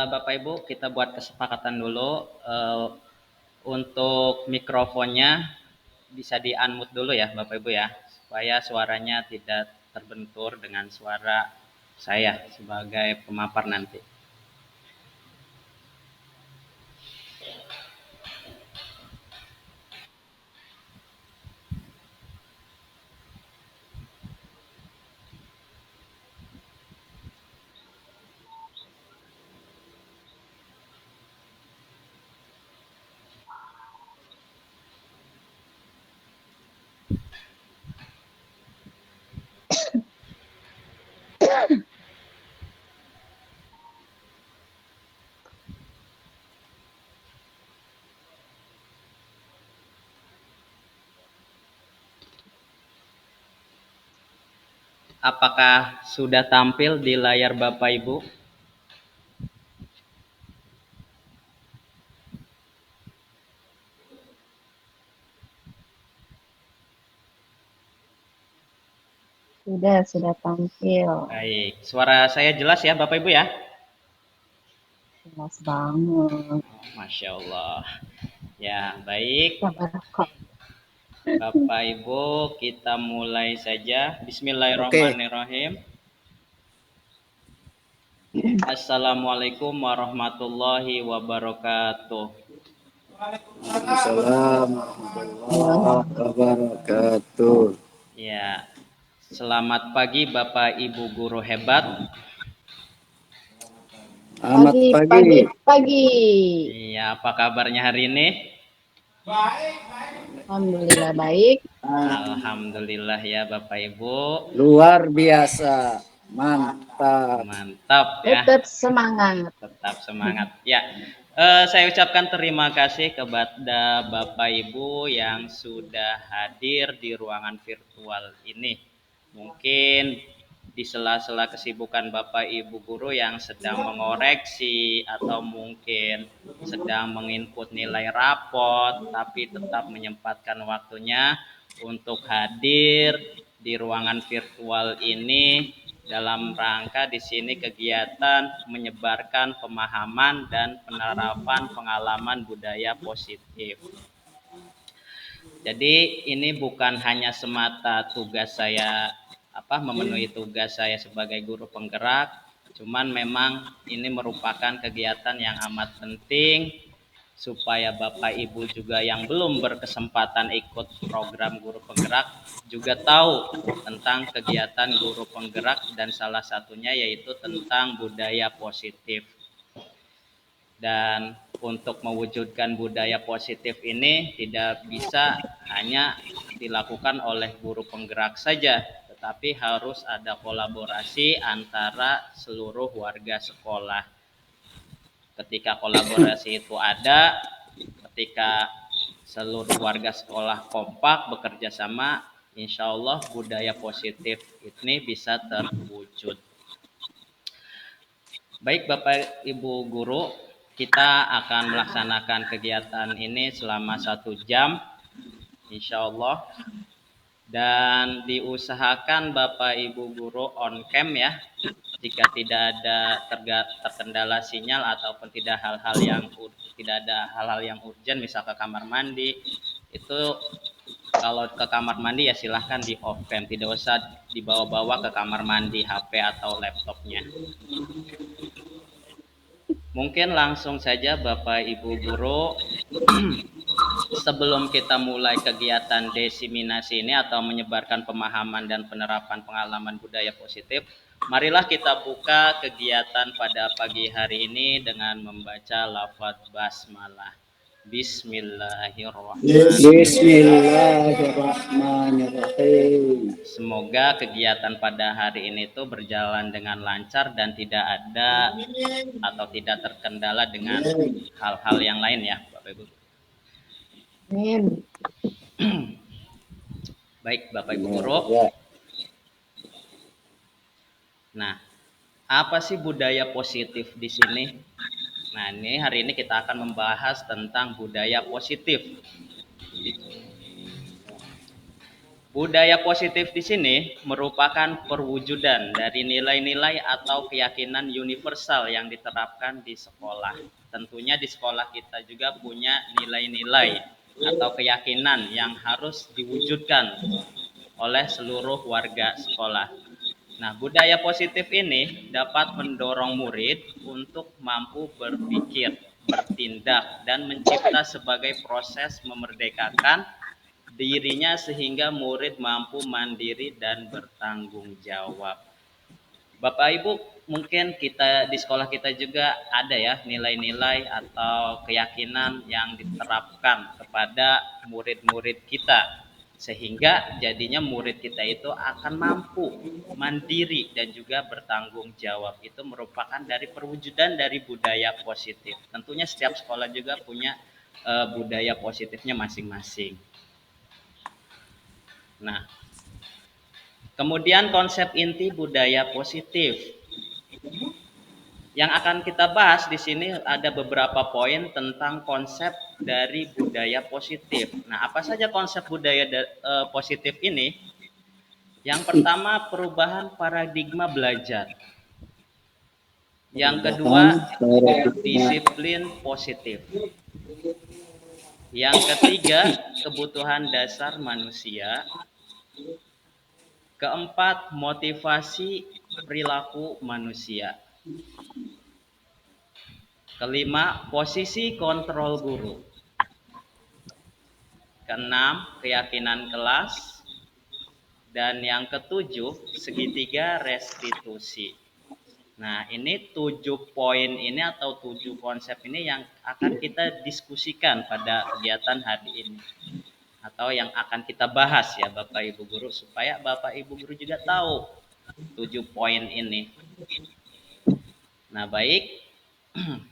Bapak Ibu, kita buat kesepakatan dulu untuk mikrofonnya bisa di-unmute dulu ya Bapak Ibu ya, supaya suaranya tidak terbentur dengan suara saya sebagai pemapar nanti. Apakah sudah tampil di layar Bapak Ibu? Sudah tampil. Baik, suara saya jelas ya Bapak Ibu ya? Jelas banget. Masya Allah. Ya, baik. Tabarakallah. Bapak Ibu, kita mulai saja. Oke. Bismillahirrahmanirrahim. Assalamualaikum warahmatullahi wabarakatuh. Waalaikumsalam warahmatullahi wabarakatuh. Ya, selamat pagi Bapak Ibu guru hebat. Selamat pagi. Pagi. Iya, apa kabarnya hari ini? Alhamdulillah baik. Alhamdulillah ya Bapak Ibu. Luar biasa. Mantap. Mantap ya. Tetap semangat. Tetap semangat. Ya, saya ucapkan terima kasih kepada Bapak Ibu yang sudah hadir di ruangan virtual ini. Mungkin di sela-sela kesibukan Bapak Ibu guru yang sedang mengoreksi atau mungkin sedang menginput nilai rapot, tapi tetap menyempatkan waktunya untuk hadir di ruangan virtual ini dalam rangka di sini kegiatan menyebarkan pemahaman dan penerapan pengalaman budaya positif. Jadi ini bukan hanya semata tugas saya memenuhi tugas saya sebagai guru penggerak, cuman memang ini merupakan kegiatan yang amat penting supaya Bapak Ibu juga yang belum berkesempatan ikut program guru penggerak juga tahu tentang kegiatan guru penggerak dan salah satunya yaitu tentang budaya positif. Dan untuk mewujudkan budaya positif ini tidak bisa hanya dilakukan oleh guru penggerak saja, tetapi harus ada kolaborasi antara seluruh warga sekolah. Ketika kolaborasi itu ada, ketika seluruh warga sekolah kompak bekerja sama, insya Allah budaya positif ini bisa terwujud. Baik Bapak Ibu guru, kita akan melaksanakan kegiatan ini selama 1 jam, insya Allah. Dan diusahakan Bapak Ibu guru on cam ya, jika tidak ada terkendala sinyal ataupun tidak ada hal-hal yang urgent, misal ke kamar mandi, itu kalau ke kamar mandi ya silahkan di off cam, tidak usah dibawa-bawa ke kamar mandi HP atau laptopnya. Mungkin langsung saja Bapak Ibu guru, sebelum kita mulai kegiatan diseminasi ini atau menyebarkan pemahaman dan penerapan pengalaman budaya positif, marilah kita buka kegiatan pada pagi hari ini dengan membaca lafaz basmalah. Bismillahirrahmanirrahim. Bismillahirrahmanirrahim. Semoga kegiatan pada hari ini tuh berjalan dengan lancar dan tidak ada atau tidak terkendala dengan hal-hal yang lain ya Bapak Ibu. Amin. Baik Bapak Ibu guru. Nah, apa sih budaya positif di sini? Nah, ini hari ini kita akan membahas tentang budaya positif. Budaya positif di sini merupakan perwujudan dari nilai-nilai atau keyakinan universal yang diterapkan di sekolah. Tentunya di sekolah kita juga punya nilai-nilai atau keyakinan yang harus diwujudkan oleh seluruh warga sekolah. Nah, budaya positif ini dapat mendorong murid untuk mampu berpikir, bertindak, dan mencipta sebagai proses memerdekakan dirinya sehingga murid mampu mandiri dan bertanggung jawab. Bapak Ibu, mungkin kita di sekolah kita juga ada ya nilai-nilai atau keyakinan yang diterapkan kepada murid-murid kita. Sehingga jadinya murid kita itu akan mampu mandiri dan juga bertanggung jawab. Itu merupakan dari perwujudan dari budaya positif. Tentunya setiap sekolah juga punya budaya positifnya masing-masing. Nah, kemudian konsep inti budaya positif. Yang akan kita bahas di sini ada beberapa poin tentang konsep dari budaya positif. Nah, apa saja konsep budaya positif ini? Yang pertama, perubahan paradigma belajar. Yang kedua, disiplin positif. Yang ketiga, kebutuhan dasar manusia. Keempat, motivasi perilaku manusia. Kelima, posisi kontrol guru. Keenam, keyakinan kelas. Dan yang ketujuh, segitiga restitusi. Nah, ini 7 poin ini atau 7 konsep ini yang akan kita diskusikan pada kegiatan hari ini. Atau yang akan kita bahas ya Bapak Ibu Guru, supaya Bapak Ibu Guru juga tahu 7 poin ini. Nah, baik.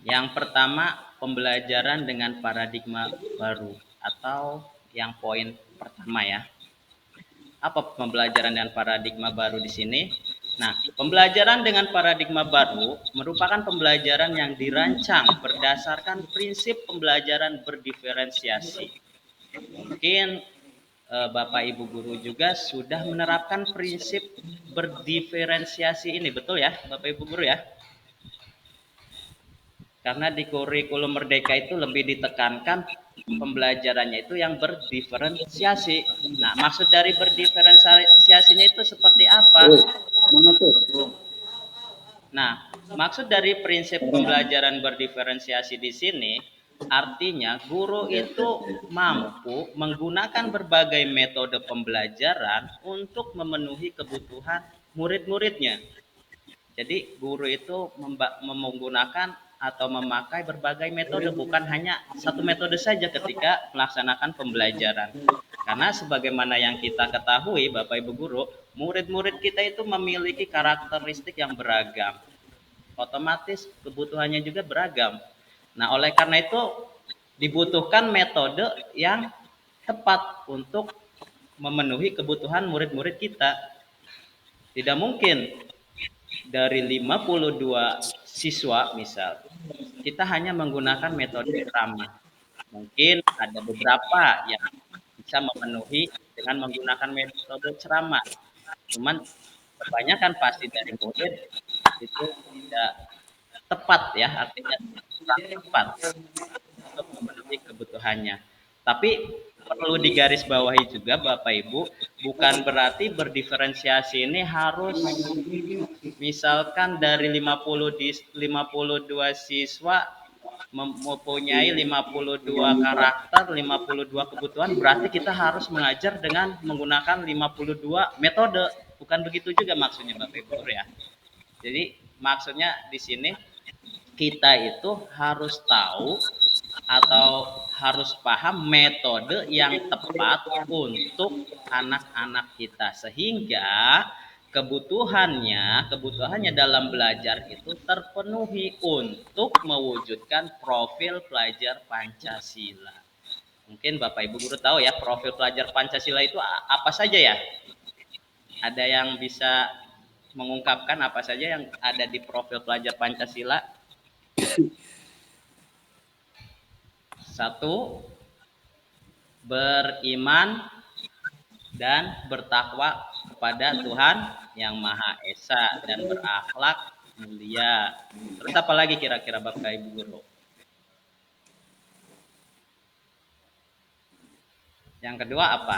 Yang pertama, pembelajaran dengan paradigma baru atau yang poin pertama ya. Apa pembelajaran dengan paradigma baru di sini? Nah, pembelajaran dengan paradigma baru merupakan pembelajaran yang dirancang berdasarkan prinsip pembelajaran berdiferensiasi. Mungkin Bapak Ibu Guru juga sudah menerapkan prinsip berdiferensiasi ini, betul ya Bapak Ibu Guru ya? Karena di kurikulum Merdeka itu lebih ditekankan pembelajarannya itu yang berdiferensiasi. Nah, maksud dari berdiferensiasinya itu seperti apa? Nah, maksud dari prinsip pembelajaran berdiferensiasi di sini artinya guru itu mampu menggunakan berbagai metode pembelajaran untuk memenuhi kebutuhan murid-muridnya. Jadi guru itu menggunakan atau memakai berbagai metode, bukan hanya satu metode saja ketika melaksanakan pembelajaran. Karena sebagaimana yang kita ketahui Bapak Ibu Guru, murid-murid kita itu memiliki karakteristik yang beragam. Otomatis kebutuhannya juga beragam. Nah, oleh karena itu dibutuhkan metode yang tepat untuk memenuhi kebutuhan murid-murid kita. Tidak mungkin dari 52 siswa misal, kita hanya menggunakan metode ceramah. Mungkin ada beberapa yang bisa memenuhi dengan menggunakan metode ceramah. Cuman kebanyakan pasti dari murid itu tidak tepat ya, artinya kurang tepat untuk memenuhi kebutuhannya. Tapi perlu digarisbawahi juga Bapak Ibu, bukan berarti berdiferensiasi ini harus misalkan dari 52 siswa mempunyai 52 karakter, 52 kebutuhan, berarti kita harus mengajar dengan menggunakan 52 metode. Bukan begitu juga maksudnya Bapak Ibu Guru ya. Jadi maksudnya di sini kita itu harus tahu atau harus paham metode yang tepat untuk anak-anak kita sehingga kebutuhannya dalam belajar itu terpenuhi untuk mewujudkan profil pelajar Pancasila. Mungkin Bapak Ibu Guru tahu ya profil pelajar Pancasila itu apa saja ya? Ada yang bisa mengungkapkan apa saja yang ada di profil pelajar Pancasila? Satu, beriman dan bertakwa kepada Tuhan yang Maha Esa dan berakhlak mulia. Terus apa lagi kira-kira Bapak Ibu Guru? Yang kedua apa?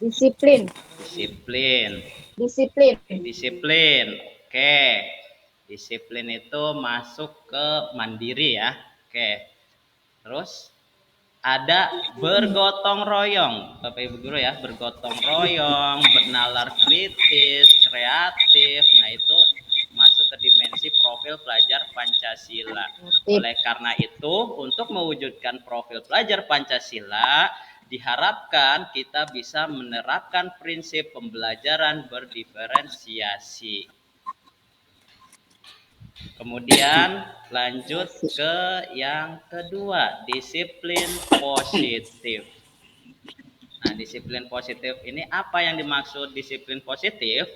Disiplin. Disiplin. Disiplin. Disiplin. Oke. Disiplin itu masuk ke mandiri ya. Oke. Terus ada bergotong royong, Bapak Ibu Guru ya, bergotong royong, bernalar kritis, kreatif. Nah, itu masuk ke dimensi profil pelajar Pancasila. Oleh karena itu, untuk mewujudkan profil pelajar Pancasila, diharapkan kita bisa menerapkan prinsip pembelajaran berdiferensiasi. Kemudian lanjut ke yang kedua, disiplin positif. Nah, disiplin positif ini apa yang dimaksud disiplin positif?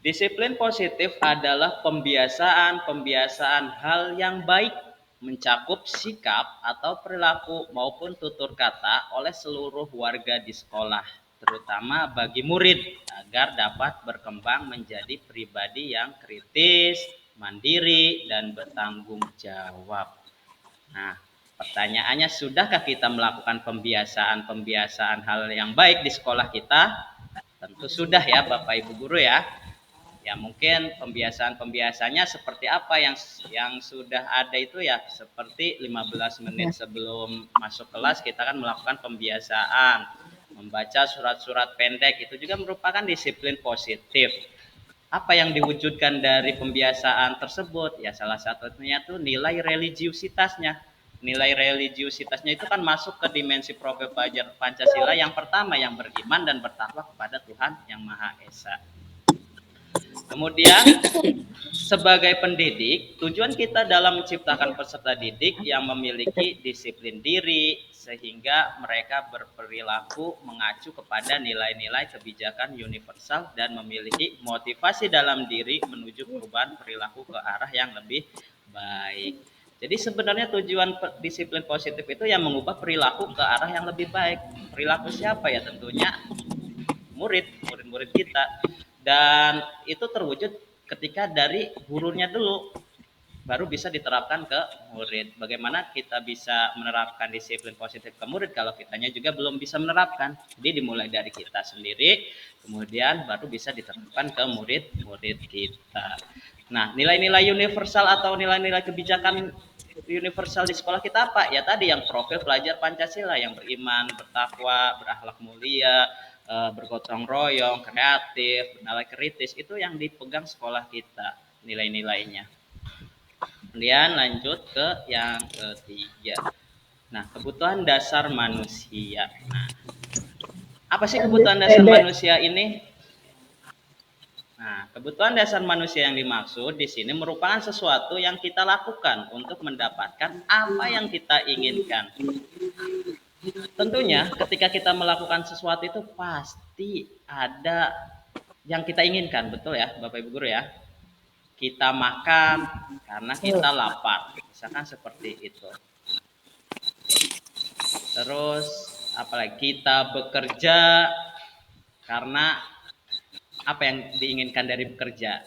Disiplin positif adalah pembiasaan hal yang baik, mencakup sikap atau perilaku maupun tutur kata oleh seluruh warga di sekolah, terutama bagi murid agar dapat berkembang menjadi pribadi yang kritis, mandiri, dan bertanggung jawab. Nah, pertanyaannya, sudahkah kita melakukan pembiasaan hal yang baik di sekolah kita? Tentu sudah ya Bapak Ibu Guru ya. Ya mungkin pembiasaannya seperti apa yang sudah ada itu ya, seperti 15 menit sebelum masuk kelas kita kan melakukan pembiasaan membaca surat-surat pendek, itu juga merupakan disiplin positif. Apa yang diwujudkan dari pembiasaan tersebut? Ya salah satunya tuh nilai religiusitasnya. Nilai religiusitasnya itu kan masuk ke dimensi profil pelajar Pancasila yang pertama, yang beriman dan bertakwa kepada Tuhan yang Maha Esa. Kemudian sebagai pendidik, tujuan kita dalam menciptakan peserta didik yang memiliki disiplin diri sehingga mereka berperilaku mengacu kepada nilai-nilai kebijakan universal dan memiliki motivasi dalam diri menuju perubahan perilaku ke arah yang lebih baik. Jadi sebenarnya tujuan disiplin positif itu yang mengubah perilaku ke arah yang lebih baik. Perilaku siapa ya? Tentunya murid-murid kita. Dan itu terwujud ketika dari gurunya dulu, baru bisa diterapkan ke murid. Bagaimana kita bisa menerapkan disiplin positif ke murid kalau kitanya juga belum bisa menerapkan? Jadi dimulai dari kita sendiri, kemudian baru bisa diterapkan ke murid-murid kita. Nah, nilai-nilai universal atau nilai-nilai kebijakan universal di sekolah kita apa? Ya tadi yang profil pelajar Pancasila, yang beriman, bertakwa, berakhlak mulia, bergotong royong, kreatif, bernilai kritis, itu yang dipegang sekolah kita nilai-nilainya. Kemudian lanjut ke yang ketiga. Nah, kebutuhan dasar manusia. Nah, apa sih kebutuhan dasar manusia ini? Nah, kebutuhan dasar manusia yang dimaksud di sini merupakan sesuatu yang kita lakukan untuk mendapatkan apa yang kita inginkan. Tentunya ketika kita melakukan sesuatu itu pasti ada yang kita inginkan, betul ya Bapak Ibu Guru ya? Kita makan karena kita lapar, misalkan seperti itu. Terus apalagi, kita bekerja karena apa yang diinginkan dari bekerja,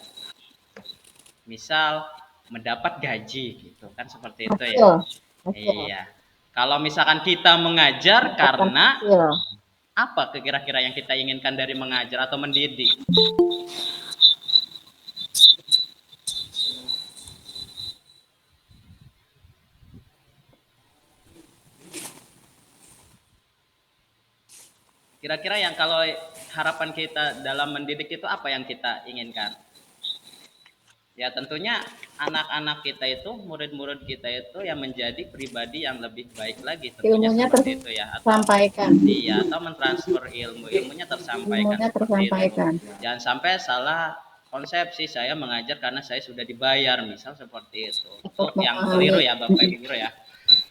misal mendapat gaji gitu kan, seperti itu ya. Iya, kalau misalkan kita mengajar karena apa kira-kira yang kita inginkan dari mengajar atau mendidik? Kira-kira yang kalau harapan kita dalam mendidik itu apa yang kita inginkan? Ya tentunya anak-anak kita itu, murid-murid kita itu yang menjadi pribadi yang lebih baik lagi, tentunya ilmunya seperti itu ya, atau tersampaikan. iya, atau mentransfer ilmunya tersampaikan, seperti itu. Jangan sampai salah konsepsi, saya mengajar karena saya sudah dibayar, misal seperti itu. Itu yang keliru ya Bapak Ibu Guru ya.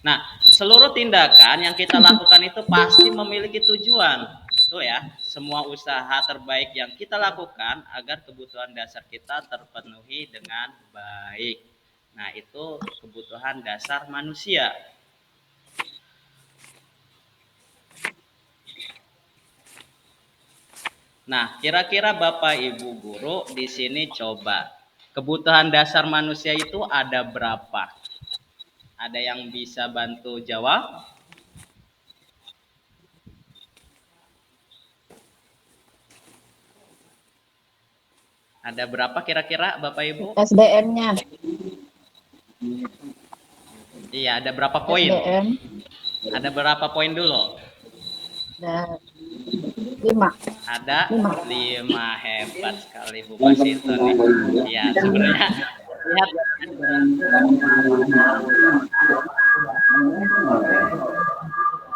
Nah, seluruh tindakan yang kita lakukan itu pasti memiliki tujuan, betul ya. Semua usaha terbaik yang kita lakukan agar kebutuhan dasar kita terpenuhi dengan baik. Nah, itu kebutuhan dasar manusia. Nah, kira-kira Bapak Ibu guru di sini coba kebutuhan dasar manusia itu ada berapa? Ada yang bisa bantu jawab? Ada berapa kira-kira Bapak Ibu? SDM-nya. Iya, ada berapa poin? SDM. Ada berapa poin dulu? Ada 5. Ada 5. 5. Hebat sekali Bu Pasito nih. Iya, sebenarnya lihat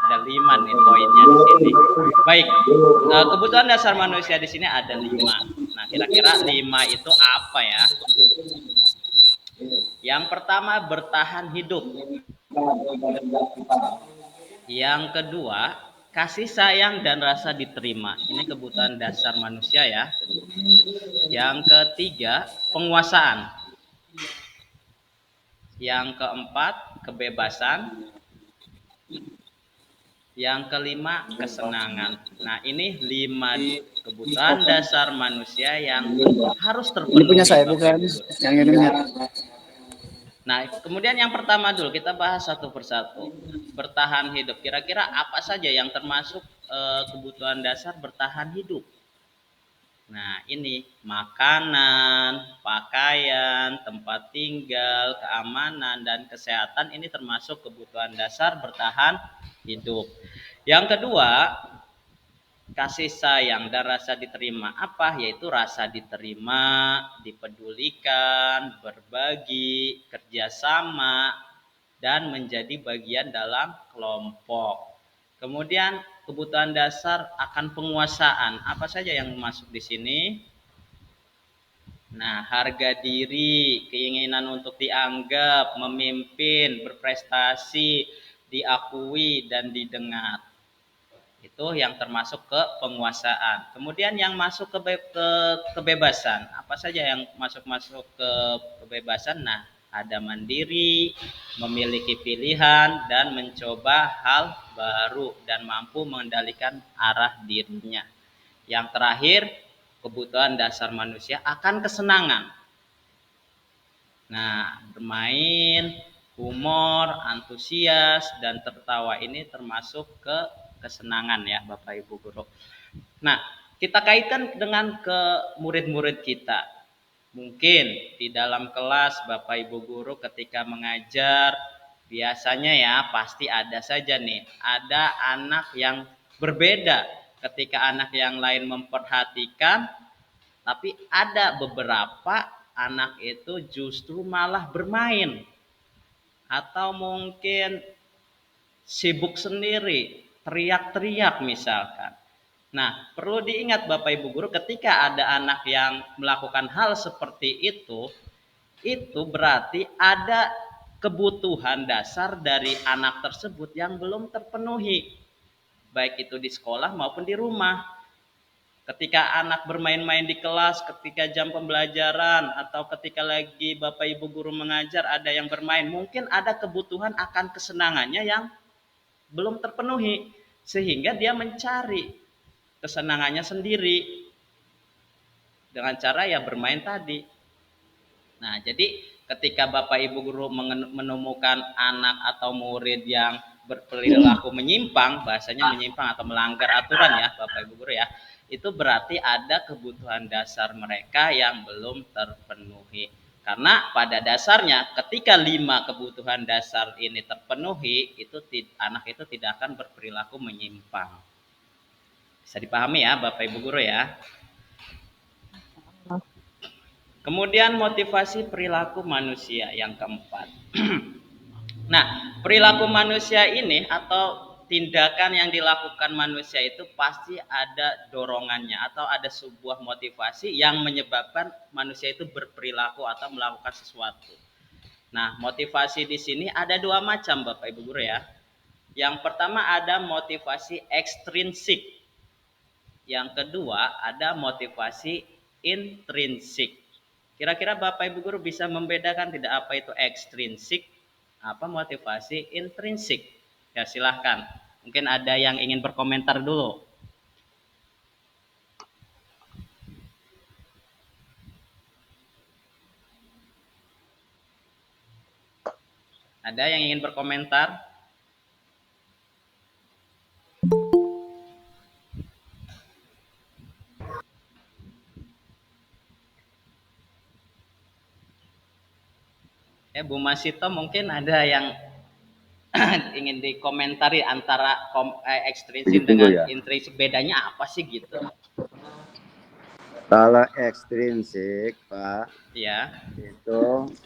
ada 5 nih poinnya di sini. Baik, kebutuhan dasar manusia di sini ada 5. Nah, kira-kira 5 itu apa ya? Yang pertama bertahan hidup. Yang kedua, kasih sayang dan rasa diterima. Ini kebutuhan dasar manusia ya. Yang ketiga, penguasaan. Yang keempat, kebebasan. Yang kelima, kesenangan. Nah, ini 5 kebutuhan dasar manusia yang harus Ini terpenuhi. punya saya Bapak bukan? Ibu. Yang ini punya. Nah, kemudian yang pertama dulu kita bahas satu persatu. Bertahan hidup. Kira-kira apa saja yang termasuk kebutuhan dasar bertahan hidup? Nah, ini makanan, pakaian, tempat tinggal, keamanan, dan kesehatan ini termasuk kebutuhan dasar bertahan hidup. Yang kedua, kasih sayang dan rasa diterima. Apa? Yaitu rasa diterima, dipedulikan, berbagi, kerjasama, dan menjadi bagian dalam kelompok. Kemudian kebutuhan dasar akan penguasaan. Apa saja yang masuk di sini? Nah, harga diri, keinginan untuk dianggap, memimpin, berprestasi, diakui, dan didengar. Itu yang termasuk ke penguasaan. Kemudian yang masuk ke kebebasan. Apa saja yang masuk ke kebebasan? Nah, ada mandiri, memiliki pilihan, dan mencoba hal baru dan mampu mengendalikan arah dirinya. Yang terakhir, kebutuhan dasar manusia akan kesenangan. Nah, bermain, humor, antusias, dan tertawa ini termasuk ke kesenangan ya Bapak Ibu Guru. Nah, kita kaitkan dengan ke murid-murid kita. Mungkin di dalam kelas Bapak Ibu Guru ketika mengajar, biasanya ya pasti ada saja nih, ada anak yang berbeda. Ketika anak yang lain memperhatikan, tapi ada beberapa anak itu justru malah bermain atau mungkin sibuk sendiri, teriak-teriak misalkan. Nah, perlu diingat Bapak Ibu Guru ketika ada anak yang melakukan hal seperti itu berarti ada kebutuhan dasar dari anak tersebut yang belum terpenuhi, baik itu di sekolah maupun di rumah. Ketika anak bermain-main di kelas, ketika jam pembelajaran, atau ketika lagi Bapak Ibu Guru mengajar ada yang bermain, mungkin ada kebutuhan akan kesenangannya yang belum terpenuhi, sehingga dia mencari kesenangannya sendiri dengan cara ya bermain tadi. Nah, jadi ketika Bapak Ibu Guru menemukan anak atau murid yang berperilaku menyimpang, bahasanya menyimpang atau melanggar aturan ya Bapak Ibu Guru ya, itu berarti ada kebutuhan dasar mereka yang belum terpenuhi. Karena pada dasarnya ketika 5 kebutuhan dasar ini terpenuhi, itu anak itu tidak akan berperilaku menyimpang. Bisa dipahami ya Bapak Ibu Guru ya. Kemudian motivasi perilaku manusia yang keempat. Nah, perilaku manusia ini atau tindakan yang dilakukan manusia itu pasti ada dorongannya atau ada sebuah motivasi yang menyebabkan manusia itu berperilaku atau melakukan sesuatu. Nah, motivasi di sini ada 2 macam Bapak Ibu Guru ya. Yang pertama ada motivasi ekstrinsik. Yang kedua ada motivasi intrinsik. Kira-kira Bapak Ibu Guru bisa membedakan tidak apa itu ekstrinsik, apa motivasi intrinsik? Ya silahkan. Mungkin ada yang ingin berkomentar dulu. Ada yang ingin berkomentar? Ya, Bu Masito mungkin ada yang ingin dikomentari antara ekstrinsik Begitu dengan ya. intrinsik, bedanya apa sih gitu? Kalau ekstrinsik, Pak, Ya, itu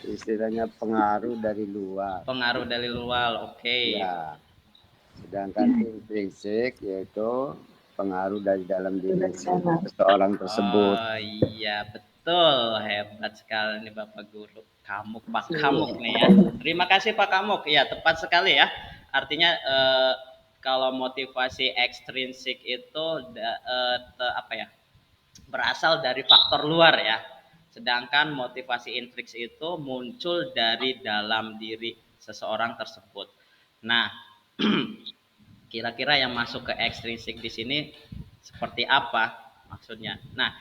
istilahnya pengaruh dari luar. pengaruh dari luar, oke. Ya, sedangkan intrinsik yaitu pengaruh dari dalam diri seseorang tersebut. Oh iya, betul. Hebat sekali nih Bapak Guru. Kamuk, Pak Kamuk nih ya. Terima kasih Pak Kamuk. Ya, tepat sekali ya. Artinya kalau motivasi ekstrinsik itu apa ya? Berasal dari faktor luar ya. Sedangkan motivasi intrinsik itu muncul dari dalam diri seseorang tersebut. Nah, kira-kira yang masuk ke ekstrinsik di sini seperti apa maksudnya? Nah,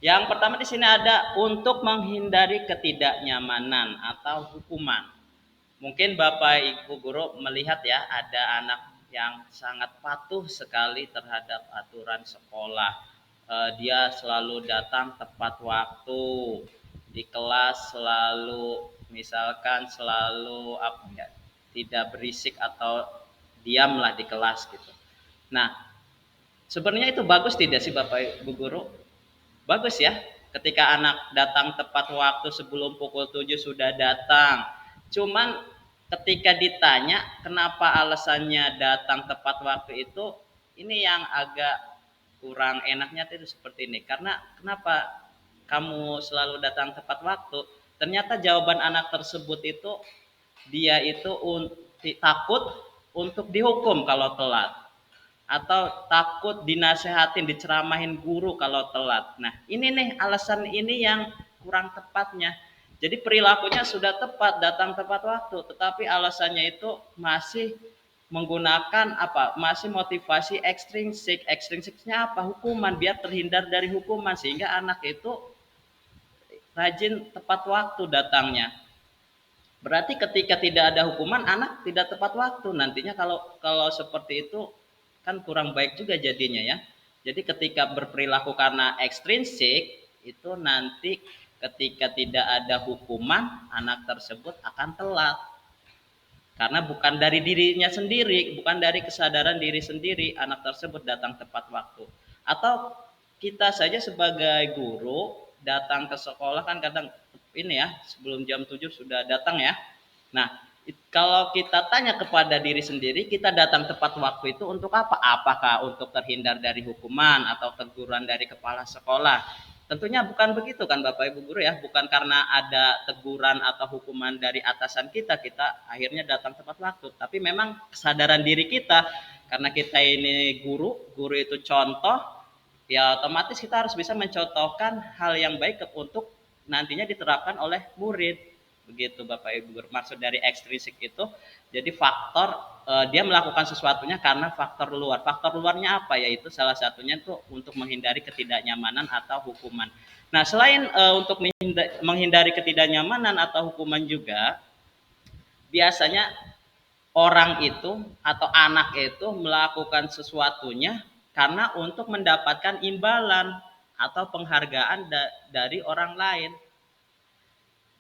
yang pertama di sini ada untuk menghindari ketidaknyamanan atau hukuman. Mungkin Bapak Ibu Guru melihat ya, ada anak yang sangat patuh sekali terhadap aturan sekolah. Dia selalu datang tepat waktu di kelas, selalu misalkan selalu apa ya, tidak berisik atau diamlah di kelas gitu. Nah, sebenarnya itu bagus tidak sih Bapak Ibu Guru? Bagus ya, ketika anak datang tepat waktu sebelum pukul 7 sudah datang. Cuman ketika ditanya kenapa alasannya datang tepat waktu itu, ini yang agak kurang enaknya itu seperti ini. Karena kenapa kamu selalu datang tepat waktu? Ternyata jawaban anak tersebut itu dia itu takut untuk dihukum kalau telat, atau takut dinasehatin, diceramahin guru kalau telat. Nah, ini nih alasan ini yang kurang tepatnya. Jadi perilakunya sudah tepat, datang tepat waktu, tetapi alasannya itu masih menggunakan apa? Masih motivasi ekstrinsik. Ekstrinsiknya apa? Hukuman, biar terhindar dari hukuman, sehingga anak itu rajin tepat waktu datangnya. Berarti ketika tidak ada hukuman, anak tidak tepat waktu. Nantinya kalau seperti itu kan kurang baik juga jadinya ya. Jadi ketika berperilaku karena ekstrinsik itu nanti ketika tidak ada hukuman, anak tersebut akan telat. Karena bukan dari dirinya sendiri, bukan dari kesadaran diri sendiri anak tersebut datang tepat waktu. Atau kita saja sebagai guru datang ke sekolah kan kadang ini ya, sebelum jam 7 sudah datang ya. Nah, kalau kita tanya kepada diri sendiri, kita datang tepat waktu itu untuk apa? Apakah untuk terhindar dari hukuman atau teguran dari kepala sekolah? Tentunya bukan begitu kan Bapak Ibu Guru ya, bukan karena ada teguran atau hukuman dari atasan kita akhirnya datang tepat waktu, tapi memang kesadaran diri kita, karena kita ini guru itu contoh, ya otomatis kita harus bisa mencontohkan hal yang baik untuk nantinya diterapkan oleh murid. Begitu Bapak Ibu Guru. Maksud dari ekstrinsik itu jadi faktor dia melakukan sesuatunya karena faktor luar. Faktor luarnya apa? Yaitu salah satunya itu untuk menghindari ketidaknyamanan atau hukuman. Nah, selain untuk menghindari ketidaknyamanan atau hukuman juga, biasanya orang itu atau anak itu melakukan sesuatunya karena untuk mendapatkan imbalan atau penghargaan dari orang lain.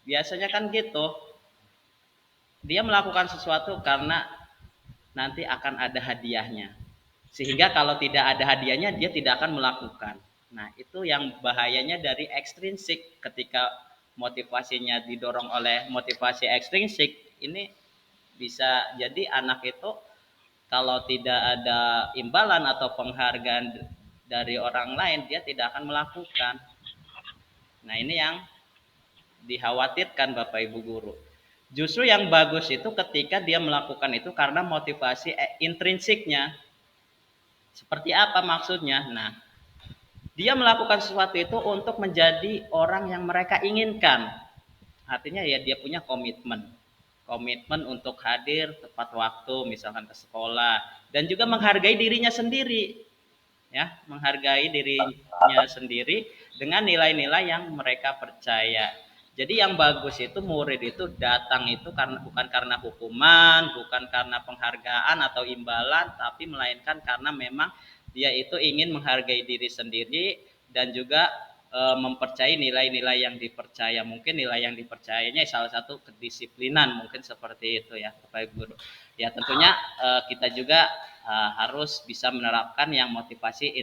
Biasanya kan gitu. Dia melakukan sesuatu karena nanti akan ada hadiahnya. Sehingga kalau tidak ada hadiahnya dia tidak akan melakukan. Nah, itu yang bahayanya dari ekstrinsik. Ketika motivasinya didorong oleh motivasi ekstrinsik, ini bisa jadi anak itu kalau tidak ada imbalan atau penghargaan dari orang lain, dia tidak akan melakukan. Nah, ini yang dikhawatirkan Bapak Ibu Guru. Justru yang bagus itu ketika dia melakukan itu karena motivasi intrinsiknya. Seperti apa maksudnya? Nah, dia melakukan sesuatu itu untuk menjadi orang yang mereka inginkan. Artinya ya dia punya komitmen. Komitmen untuk hadir tepat waktu misalkan ke sekolah dan juga menghargai dirinya sendiri. Ya, menghargai dirinya sendiri dengan nilai-nilai yang mereka percaya. Jadi yang bagus itu murid itu datang itu bukan karena hukuman, bukan karena penghargaan atau imbalan, tapi melainkan karena memang dia itu ingin menghargai diri sendiri dan juga mempercayai nilai-nilai yang dipercaya. Mungkin nilai yang dipercayanya salah satu kedisiplinan, mungkin seperti itu ya Bapak Ibu Guru. Ya tentunya kita juga harus bisa menerapkan yang motivasi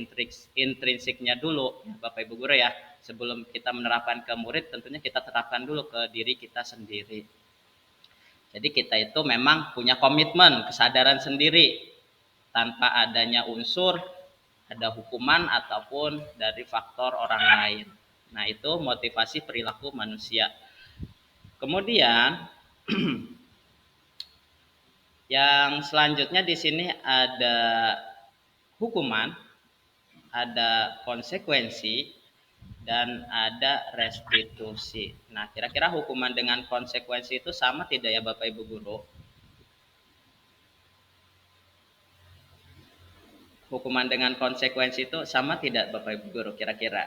intrinsiknya dulu ya Bapak Ibu Guru ya. Sebelum kita menerapkan ke murid, tentunya kita terapkan dulu ke diri kita sendiri. Jadi kita itu memang punya komitmen, kesadaran sendiri tanpa adanya unsur ada hukuman ataupun dari faktor orang lain. Nah, itu motivasi perilaku manusia. Kemudian yang selanjutnya di sini ada hukuman, ada konsekuensi, dan ada restitusi. Nah, kira-kira hukuman dengan konsekuensi itu sama tidak ya Bapak Ibu Guru? Hukuman dengan konsekuensi itu sama tidak Bapak Ibu Guru kira-kira?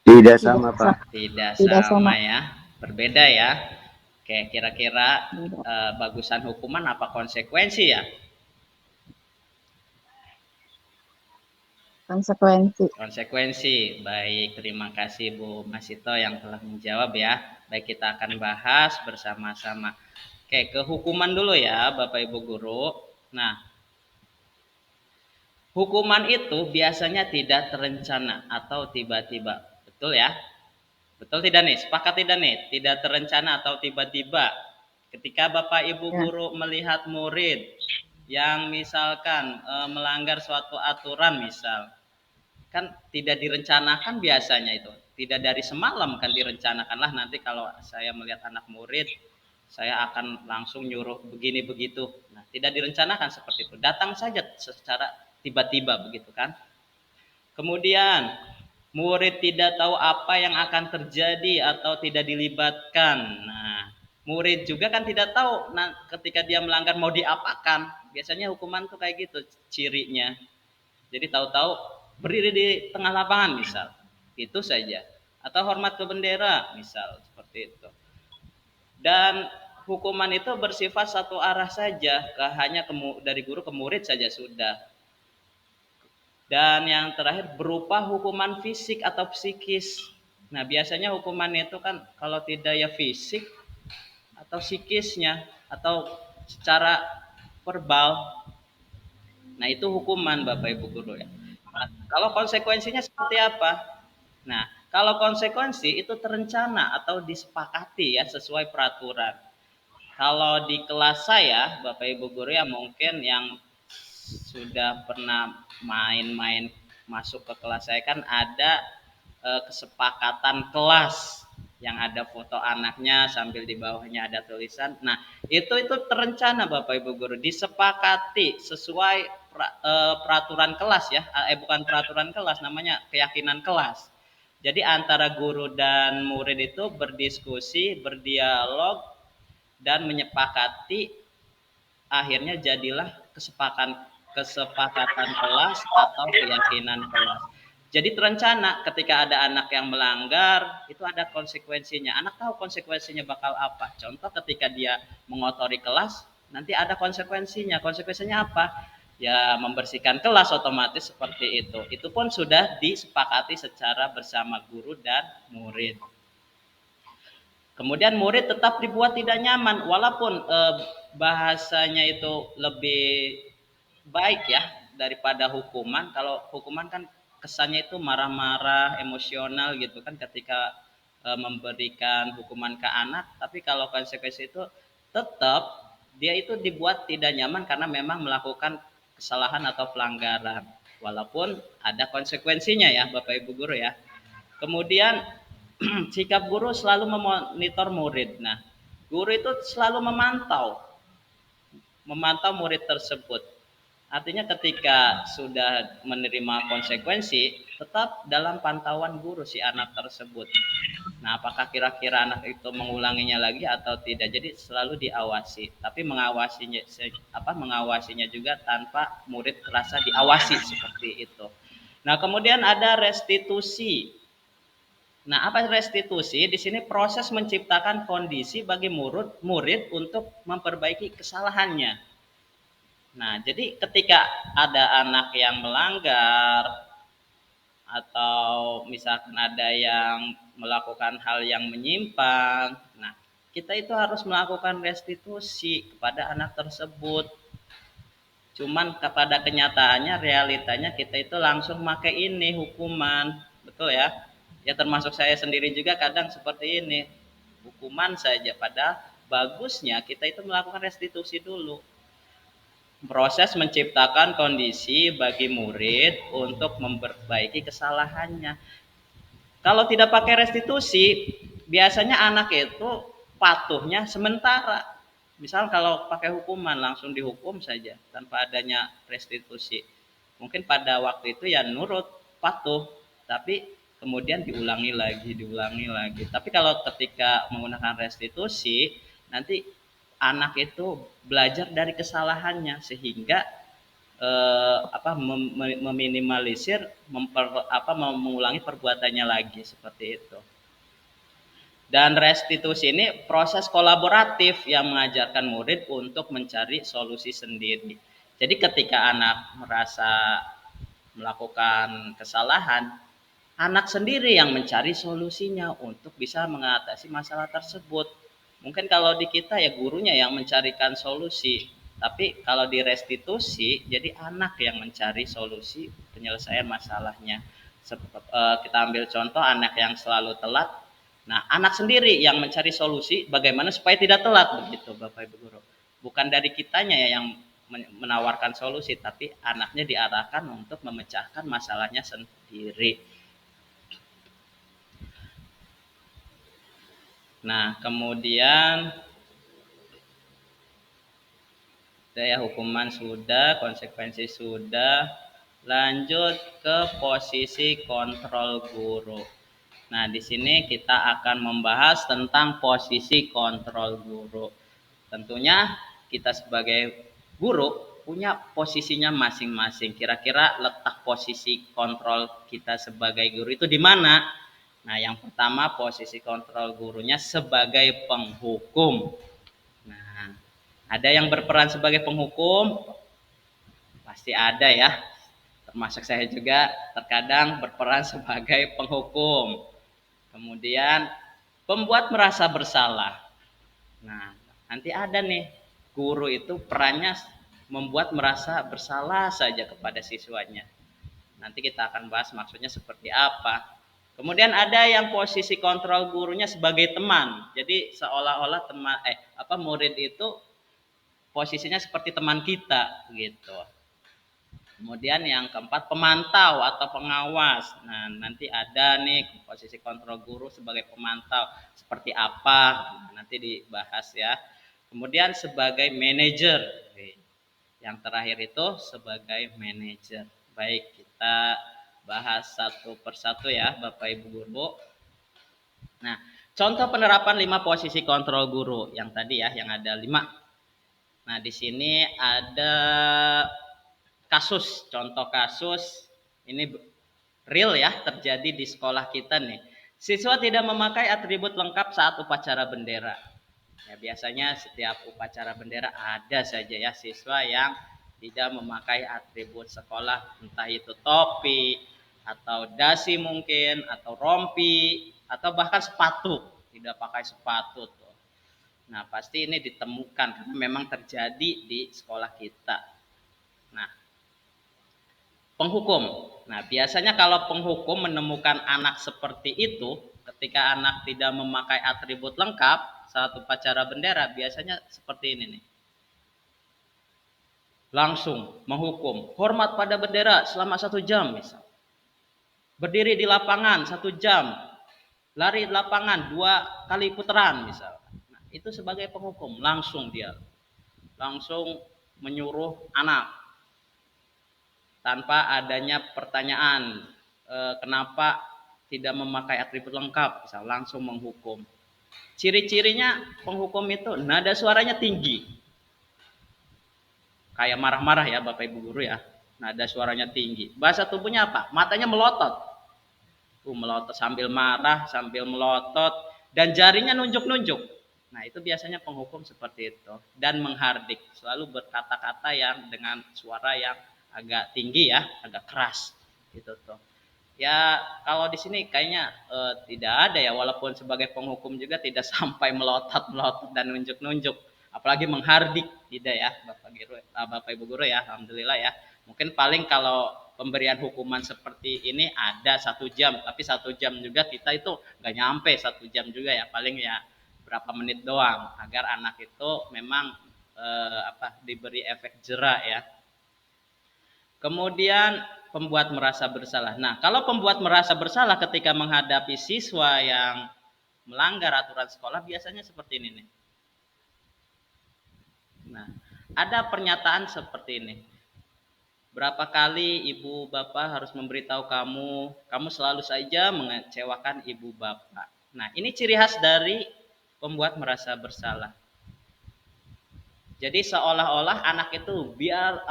Tidak sama, Pak. Tidak Tidak sama sama. ya. Berbeda ya. Oke, kira-kira bagusan hukuman apa konsekuensi ya? Konsekuensi. Konsekuensi. Baik, terima kasih Bu Masito yang telah menjawab ya. Baik, kita akan bahas bersama-sama. Oke, ke hukuman dulu ya Bapak Ibu Guru. Nah, hukuman itu biasanya tidak terencana atau tiba-tiba. Betul ya? Betul tidak nih? Sepakat tidak nih? Tidak terencana atau tiba-tiba. Ketika Bapak Ibu Ya. Guru melihat murid yang misalkan melanggar suatu aturan misal, kan tidak direncanakan biasanya itu. Tidak dari semalam kan direncanakan lah nanti kalau saya melihat anak murid saya akan langsung nyuruh begini begitu. Nah, tidak direncanakan seperti itu. Datang saja secara tiba-tiba begitu kan. Kemudian murid tidak tahu apa yang akan terjadi atau tidak dilibatkan. Nah, murid juga kan tidak tahu ketika dia melanggar mau diapakan. Biasanya hukuman tuh kayak gitu cirinya. Jadi tahu-tahu berdiri di tengah lapangan misal. Itu saja. Atau hormat ke bendera misal seperti itu. Dan hukuman itu bersifat satu arah saja, hanya dari guru ke murid saja sudah. Dan yang terakhir berupa hukuman fisik atau psikis. Nah, biasanya hukuman itu kan kalau tidak ya fisik atau psikisnya atau secara verbal. Nah, itu hukuman Bapak Ibu Guru ya. Nah, kalau konsekuensinya seperti apa? Nah, kalau konsekuensi itu terencana atau disepakati ya sesuai peraturan. Kalau di kelas saya, Bapak Ibu Guru ya mungkin yang sudah pernah main-main masuk ke kelas saya kan ada kesepakatan kelas yang ada foto anaknya sambil di bawahnya ada tulisan. Nah, itu terencana Bapak Ibu Guru, disepakati sesuai peraturan kelas ya. Bukan peraturan kelas, namanya keyakinan kelas. Jadi antara guru dan murid itu berdiskusi, berdialog dan menyepakati, akhirnya jadilah kesepakatan kelas atau keyakinan kelas. Jadi terencana ketika ada anak yang melanggar itu ada konsekuensinya. Anak tahu konsekuensinya bakal apa. Contoh ketika dia mengotori kelas nanti ada konsekuensinya. Konsekuensinya apa? Ya membersihkan kelas otomatis seperti itu. Itu pun sudah disepakati secara bersama guru dan murid. Kemudian murid tetap dibuat tidak nyaman walaupun bahasanya itu lebih baik ya daripada hukuman. Kalau hukuman kan kesannya itu marah-marah, emosional gitu kan ketika memberikan hukuman ke anak, tapi kalau konsekuensi itu tetap dia itu dibuat tidak nyaman karena memang melakukan kesalahan atau pelanggaran. Walaupun ada konsekuensinya ya Bapak Ibu Guru ya. Kemudian sikap guru selalu memonitor murid. Nah, guru itu selalu memantau murid tersebut. Artinya ketika sudah menerima konsekuensi, tetap dalam pantauan guru si anak tersebut. Nah, apakah kira-kira anak itu mengulanginya lagi atau tidak? Jadi selalu diawasi, tapi mengawasinya juga tanpa murid terasa diawasi seperti itu. Nah, kemudian ada restitusi. Nah, apa restitusi? Di sini proses menciptakan kondisi bagi murid untuk memperbaiki kesalahannya. Nah, jadi ketika ada anak yang melanggar atau misalkan ada yang melakukan hal yang menyimpang, nah kita itu harus melakukan restitusi kepada anak tersebut. Cuman kepada kenyataannya, realitanya kita itu langsung pakai ini hukuman, betul ya? Ya termasuk saya sendiri juga kadang seperti ini, hukuman saja. Pada bagusnya kita itu melakukan restitusi dulu. Proses menciptakan kondisi bagi murid untuk memperbaiki kesalahannya. Kalau tidak pakai restitusi, biasanya anak itu patuhnya sementara. Misal kalau pakai hukuman langsung dihukum saja tanpa adanya restitusi. Mungkin pada waktu itu ya nurut, patuh, tapi kemudian diulangi lagi. Tapi kalau ketika menggunakan restitusi, nanti anak itu belajar dari kesalahannya sehingga meminimalisir mengulangi perbuatannya lagi seperti itu. Dan restitusi ini proses kolaboratif yang mengajarkan murid untuk mencari solusi sendiri. Jadi ketika anak merasa melakukan kesalahan, anak sendiri yang mencari solusinya untuk bisa mengatasi masalah tersebut. Mungkin kalau di kita ya gurunya yang mencarikan solusi, tapi kalau di restitusi jadi anak yang mencari solusi penyelesaian masalahnya. Kita ambil contoh anak yang selalu telat. Nah, anak sendiri yang mencari solusi bagaimana supaya tidak telat begitu Bapak Ibu guru. Bukan dari kitanya ya yang menawarkan solusi, tapi anaknya diarahkan untuk memecahkan masalahnya sendiri. Nah, kemudian daya hukuman sudah, konsekuensi sudah, lanjut ke posisi kontrol guru. Nah, di sini kita akan membahas tentang posisi kontrol guru. Tentunya kita sebagai guru punya posisinya masing-masing. Kira-kira letak posisi kontrol kita sebagai guru itu di mana? Nah, yang pertama posisi kontrol gurunya sebagai penghukum. Nah, ada yang berperan sebagai penghukum? Pasti ada ya. Termasuk saya juga terkadang berperan sebagai penghukum. Kemudian pembuat merasa bersalah. Nah, nanti ada nih guru itu perannya membuat merasa bersalah saja kepada siswanya. Nanti kita akan bahas maksudnya seperti apa. Kemudian ada yang posisi kontrol gurunya sebagai teman. Jadi seolah-olah murid itu posisinya seperti teman kita gitu. Kemudian yang keempat pemantau atau pengawas. Nah, nanti ada nih posisi kontrol guru sebagai pemantau seperti apa. Nah, nanti dibahas ya. Kemudian sebagai manajer. Yang terakhir itu sebagai manajer. Baik, kita bahas satu persatu ya Bapak Ibu guru. Nah, contoh penerapan 5 posisi kontrol guru yang tadi ya, yang ada 5. Nah, di sini ada kasus, contoh kasus ini real ya, terjadi di sekolah kita nih. Siswa tidak memakai atribut lengkap saat upacara bendera. Ya, biasanya setiap upacara bendera ada saja ya siswa yang tidak memakai atribut sekolah, entah itu topi atau dasi mungkin atau rompi atau bahkan sepatu, tidak pakai sepatu tuh. Nah, pasti ini ditemukan karena memang terjadi di sekolah kita. Nah, penghukum. Nah, biasanya kalau penghukum menemukan anak seperti itu, ketika anak tidak memakai atribut lengkap saat upacara bendera, biasanya seperti ini nih. Langsung menghukum, hormat pada bendera selama 1 jam misal. Berdiri di lapangan 1 jam, lari di lapangan 2 kali putaran misal. Nah, itu sebagai penghukum, langsung menyuruh anak tanpa adanya pertanyaan kenapa tidak memakai atribut lengkap, bisa langsung menghukum. Ciri-cirinya penghukum itu nada suaranya tinggi, kayak marah-marah ya Bapak Ibu guru ya. nada suaranya tinggi. Bahasa tubuhnya apa? Matanya melotot. Melotot sambil marah, sambil melotot, dan jarinya nunjuk-nunjuk. Nah, itu biasanya penghukum seperti itu. Dan menghardik, selalu berkata-kata yang dengan suara yang agak tinggi ya, agak keras. Gitu tuh. Ya, kalau di sini kayaknya tidak ada ya, walaupun sebagai penghukum juga tidak sampai melotot-melotot dan nunjuk-nunjuk. Apalagi menghardik, tidak ya, Bapak Ibu Guru ya, Alhamdulillah ya. Mungkin paling kalau pemberian hukuman seperti ini ada 1 jam, tapi 1 jam juga kita itu nggak nyampe 1 jam juga ya, paling ya berapa menit doang agar anak itu memang diberi efek jerak ya. Kemudian pembuat merasa bersalah. Nah, kalau pembuat merasa bersalah ketika menghadapi siswa yang melanggar aturan sekolah biasanya seperti ini nih. Nah, ada pernyataan seperti ini. Berapa kali ibu bapak harus memberitahu kamu, kamu selalu saja mengecewakan ibu bapak. Nah, ini ciri khas dari pembuat merasa bersalah. Jadi seolah-olah anak itu biar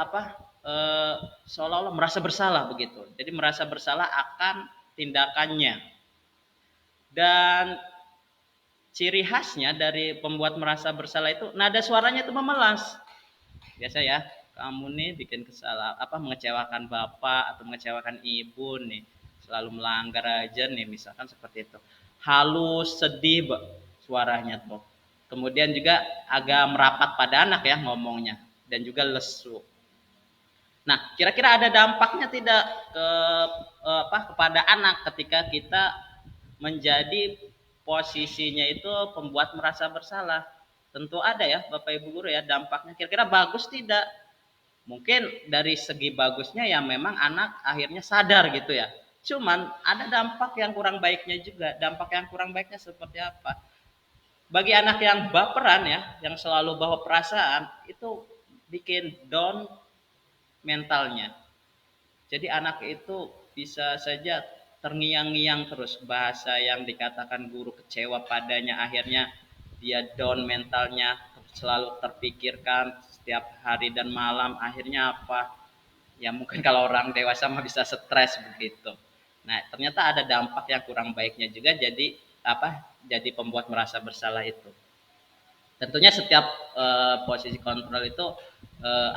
seolah-olah merasa bersalah begitu. Jadi merasa bersalah akan tindakannya. Dan ciri khasnya dari pembuat merasa bersalah itu nada suaranya itu memelas. Biasa ya, kamu nih bikin kesalahan mengecewakan bapak atau mengecewakan ibu nih, selalu melanggar aja nih, misalkan seperti itu. Halus, sedih suaranya tuh. Kemudian juga agak merapat pada anak ya ngomongnya, dan juga lesu. Nah, kira-kira ada dampaknya tidak kepada anak ketika kita menjadi posisinya itu pembuat merasa bersalah? Tentu ada ya Bapak Ibu Guru ya dampaknya. Kira-kira bagus tidak? Mungkin dari segi bagusnya ya memang anak akhirnya sadar gitu ya. Cuman ada dampak yang kurang baiknya juga. Dampak yang kurang baiknya seperti apa? Bagi anak yang baperan ya, yang selalu bawa perasaan, itu bikin down mentalnya. Jadi anak itu bisa saja terngiang-ngiang terus, bahasa yang dikatakan guru kecewa padanya, akhirnya dia down mentalnya, selalu terpikirkan setiap hari dan malam, akhirnya apa? Ya mungkin kalau orang dewasa mah bisa stres begitu. Nah, ternyata ada dampak yang kurang baiknya juga, jadi jadi pembuat merasa bersalah itu. Tentunya setiap posisi kontrol itu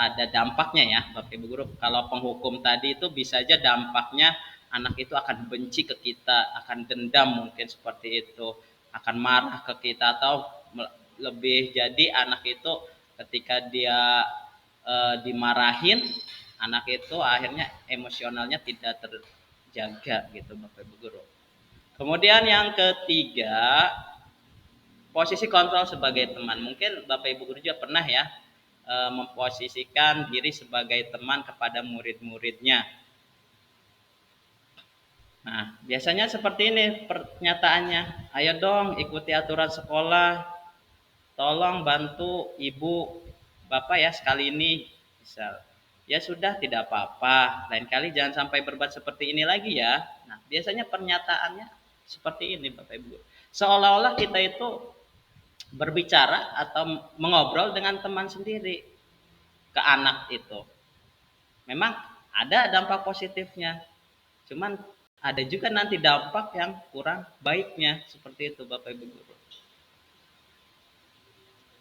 ada dampaknya ya Bapak Ibu Guru. Kalau penghukum tadi itu bisa aja dampaknya anak itu akan benci ke kita, akan dendam mungkin seperti itu, akan marah ke kita, atau lebih jadi anak itu ketika dia dimarahin, anak itu akhirnya emosionalnya tidak terjaga gitu Bapak Ibu Guru. Kemudian yang ketiga, posisi kontrol sebagai teman. Mungkin Bapak Ibu Guru juga pernah ya memposisikan diri sebagai teman kepada murid-muridnya. Nah, biasanya seperti ini pernyataannya. Ayo dong ikuti aturan sekolah. Tolong bantu ibu bapak ya sekali ini. Misal, ya sudah tidak apa-apa. Lain kali jangan sampai berbuat seperti ini lagi ya. Nah, biasanya pernyataannya seperti ini Bapak Ibu. Seolah-olah kita itu berbicara atau mengobrol dengan teman sendiri ke anak itu. Memang ada dampak positifnya, cuman ada juga nanti dampak yang kurang baiknya seperti itu Bapak Ibu Guru.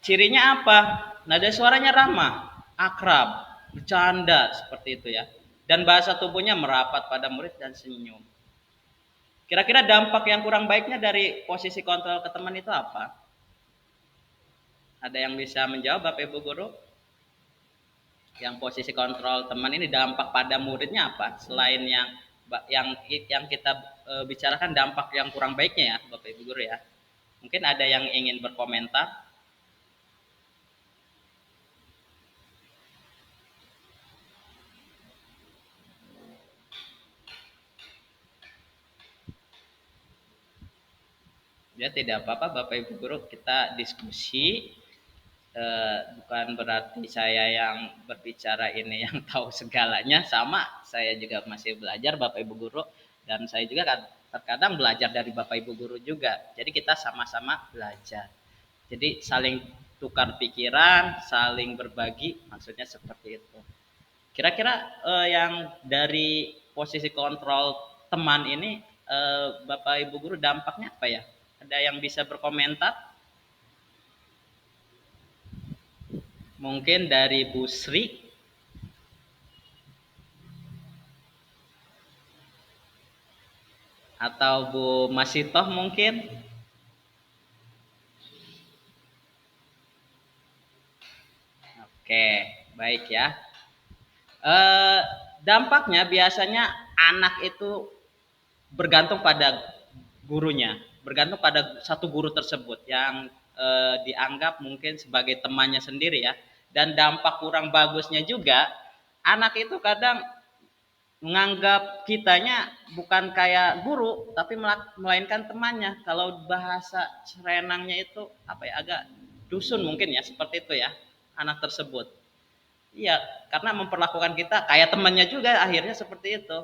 Cirinya apa? Nada suaranya ramah, akrab, bercanda seperti itu ya. Dan bahasa tubuhnya merapat pada murid dan senyum. Kira-kira dampak yang kurang baiknya dari posisi kontrol ke teman itu apa? Ada yang bisa menjawab Bapak Ibu Guru? Yang posisi kontrol teman ini dampak pada muridnya apa? Selain yang kita bicarakan dampak yang kurang baiknya ya Bapak Ibu Guru ya. Mungkin ada yang ingin berkomentar? Ya tidak apa-apa Bapak Ibu Guru, kita diskusi. Bukan berarti saya yang berbicara ini yang tahu segalanya, sama saya juga masih belajar Bapak Ibu Guru, dan saya juga kan terkadang belajar dari Bapak Ibu Guru juga. Jadi kita sama-sama belajar. Jadi saling tukar pikiran, saling berbagi, maksudnya seperti itu. Kira-kira yang dari posisi kontrol teman ini, Bapak Ibu guru, dampaknya apa ya? Ada yang bisa berkomentar? Mungkin dari Bu Sri atau Bu Masitoh mungkin. Oke, baik ya. Eh, Dampaknya biasanya anak itu bergantung pada gurunya, bergantung pada satu guru tersebut yang dianggap mungkin sebagai temannya sendiri ya. Dan dampak kurang bagusnya juga, anak itu kadang menganggap kitanya bukan kayak guru tapi melainkan temannya. Kalau bahasa serenangnya itu apa ya, agak dusun mungkin ya, seperti itu ya anak tersebut. Iya, karena memperlakukan kita kayak temannya juga, akhirnya seperti itu.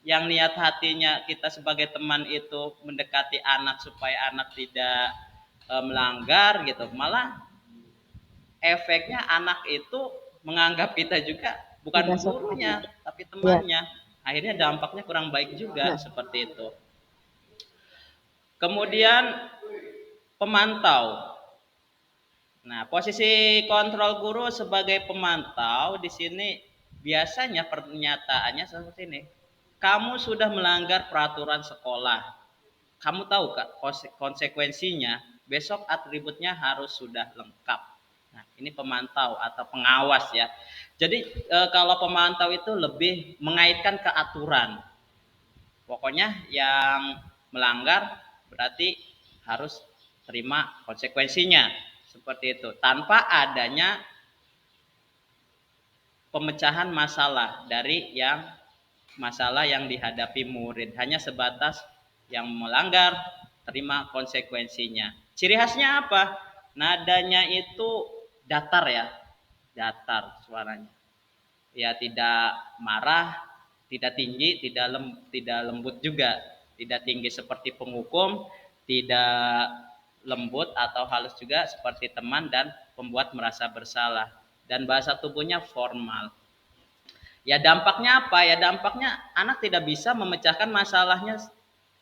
Yang niat hatinya kita sebagai teman itu mendekati anak supaya anak tidak melanggar gitu, malah efeknya anak itu menganggap kita juga bukan Tidak sopan. gurunya tapi Ya. temannya. Akhirnya dampaknya kurang baik juga, Nah. seperti itu. Kemudian pemantau. Nah, posisi kontrol guru sebagai pemantau di sini biasanya pernyataannya seperti ini. Kamu sudah melanggar peraturan sekolah. Kamu tahu Kak konsekuensinya, besok atributnya harus sudah lengkap. Nah, ini pemantau atau pengawas ya. Jadi kalau pemantau itu lebih mengaitkan ke aturan. Pokoknya yang melanggar berarti harus terima konsekuensinya. Seperti itu. Tanpa adanya pemecahan masalah dari masalah yang dihadapi murid. Hanya sebatas yang melanggar terima konsekuensinya. Ciri khasnya apa? Nadanya itu datar ya. Datar suaranya. Ya, tidak marah, tidak tinggi, tidak lembut juga. Tidak tinggi seperti penghukum, tidak lembut atau halus juga seperti teman dan pembuat merasa bersalah. Dan bahasa tubuhnya formal. Ya dampaknya apa? Ya dampaknya anak tidak bisa memecahkan masalahnya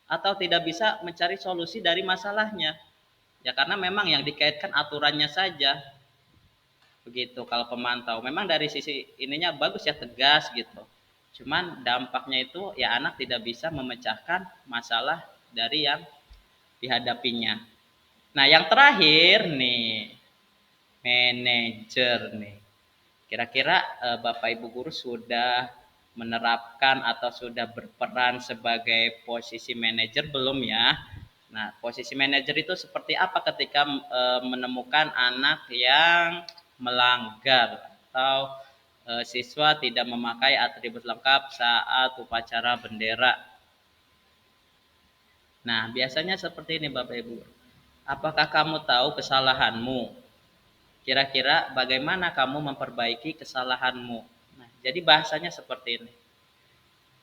atau tidak bisa mencari solusi dari masalahnya. Ya karena memang yang dikaitkan aturannya saja. Begitu kalau pemantau. Memang dari sisi ininya bagus ya, tegas gitu. Cuman dampaknya itu ya anak tidak bisa memecahkan masalah dari yang dihadapinya. Nah, yang terakhir nih, manajer nih. Kira-kira Bapak Ibu guru sudah menerapkan atau sudah berperan sebagai posisi manajer belum ya? Nah, posisi manajer itu seperti apa ketika menemukan anak yang melanggar atau siswa tidak memakai atribut lengkap saat upacara bendera. Nah, biasanya seperti ini Bapak Ibu. Apakah kamu tahu kesalahanmu? Kira-kira bagaimana kamu memperbaiki kesalahanmu? Nah, jadi bahasanya seperti ini.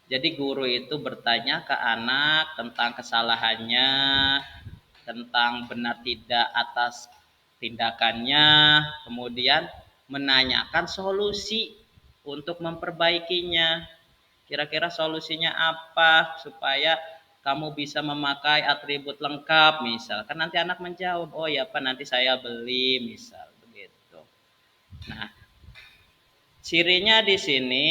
Jadi guru itu bertanya ke anak tentang kesalahannya, tentang benar tidak atas tindakannya, kemudian menanyakan solusi untuk memperbaikinya. Kira-kira solusinya apa supaya kamu bisa memakai atribut lengkap, misal. Kan nanti anak menjawab, oh ya Pak, nanti saya beli, misal begitu. Nah, cirinya di sini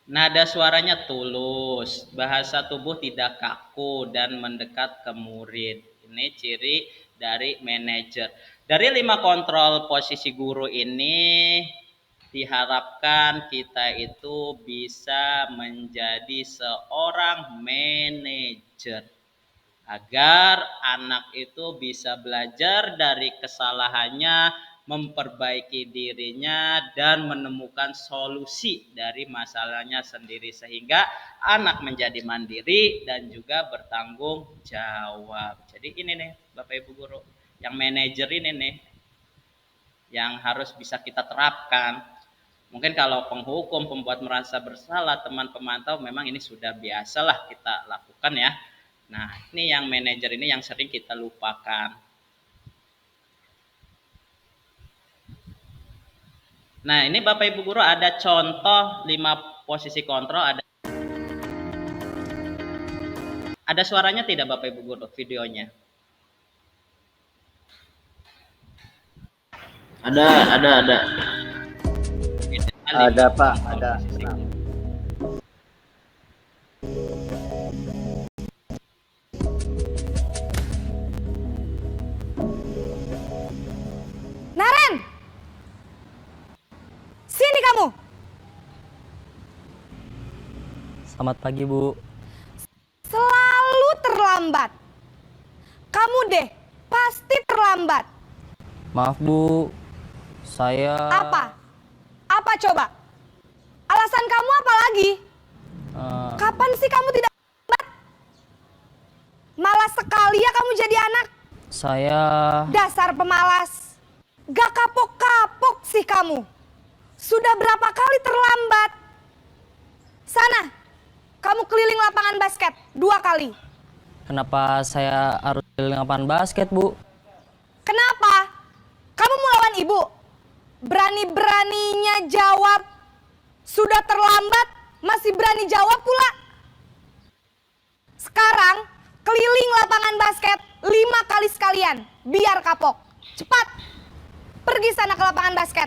nada suaranya tulus, bahasa tubuh tidak kaku dan mendekat ke murid. Ini ciri dari manajer. Dari 5 kontrol posisi guru ini diharapkan kita itu bisa menjadi seorang manajer agar anak itu bisa belajar dari kesalahannya, memperbaiki dirinya dan menemukan solusi dari masalahnya sendiri sehingga anak menjadi mandiri dan juga bertanggung jawab. Jadi ini nih Bapak Ibu guru, yang manajer ini nih yang harus bisa kita terapkan. Mungkin kalau penghukum, pembuat merasa bersalah, teman pemantau memang ini sudah biasalah kita lakukan ya. Nah, ini yang manajer ini yang sering kita lupakan. Nah, ini Bapak Ibu guru ada contoh 5 posisi kontrol, ada suaranya tidak Bapak Ibu guru videonya? Ada. Ada, Pak, ada. Naren! Sini kamu! Selamat pagi, Bu. Selalu terlambat. Kamu deh, pasti terlambat. Maaf, Bu. Saya... Apa? Apa coba? Alasan kamu apa lagi? eh, Kapan sih kamu tidak terlambat? Malas sekali ya kamu jadi anak. saya... Dasar pemalas. Gak kapok-kapok sih kamu. Sudah berapa kali terlambat? Sana, kamu keliling lapangan basket 2 kali. Kenapa saya harus keliling lapangan basket, Bu? Kenapa? Kamu mau lawan ibu? Berani-beraninya jawab. Sudah terlambat, masih berani jawab pula. Sekarang, keliling lapangan basket 5 kali sekalian. Biar kapok. Cepat. Pergi sana ke lapangan basket.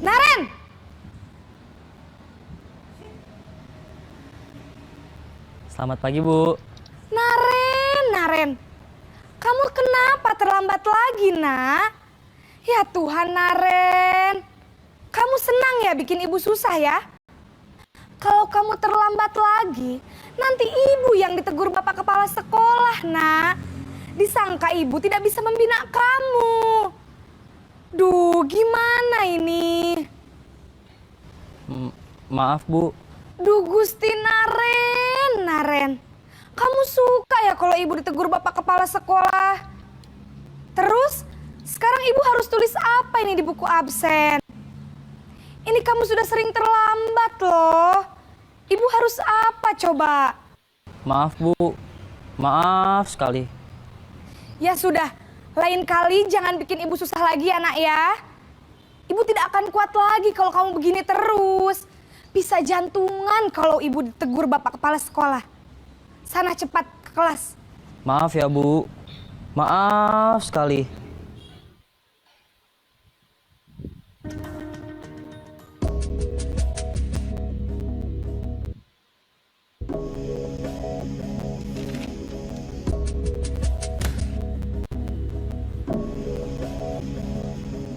Naren! Selamat pagi, Bu. Naren. Kamu kenapa terlambat lagi, nak? Ya Tuhan, Naren. Kamu senang ya bikin ibu susah ya? Kalau kamu terlambat lagi, nanti ibu yang ditegur bapak kepala sekolah, nak. Disangka ibu tidak bisa membina kamu. Duh, gimana ini? Maaf, Bu. Duh, Gusti Naren. Kamu suka ya kalau ibu ditegur bapak kepala sekolah? Terus, sekarang ibu harus tulis apa ini di buku absen? Ini kamu sudah sering terlambat loh. Ibu harus apa coba? Maaf, Bu. Maaf sekali. Ya sudah, lain kali jangan bikin ibu susah lagi ya nak ya. Ibu tidak akan kuat lagi kalau kamu begini terus. Bisa jantungan kalau ibu ditegur bapak kepala sekolah. Sana cepat ke kelas. Maaf ya, Bu. Maaf sekali.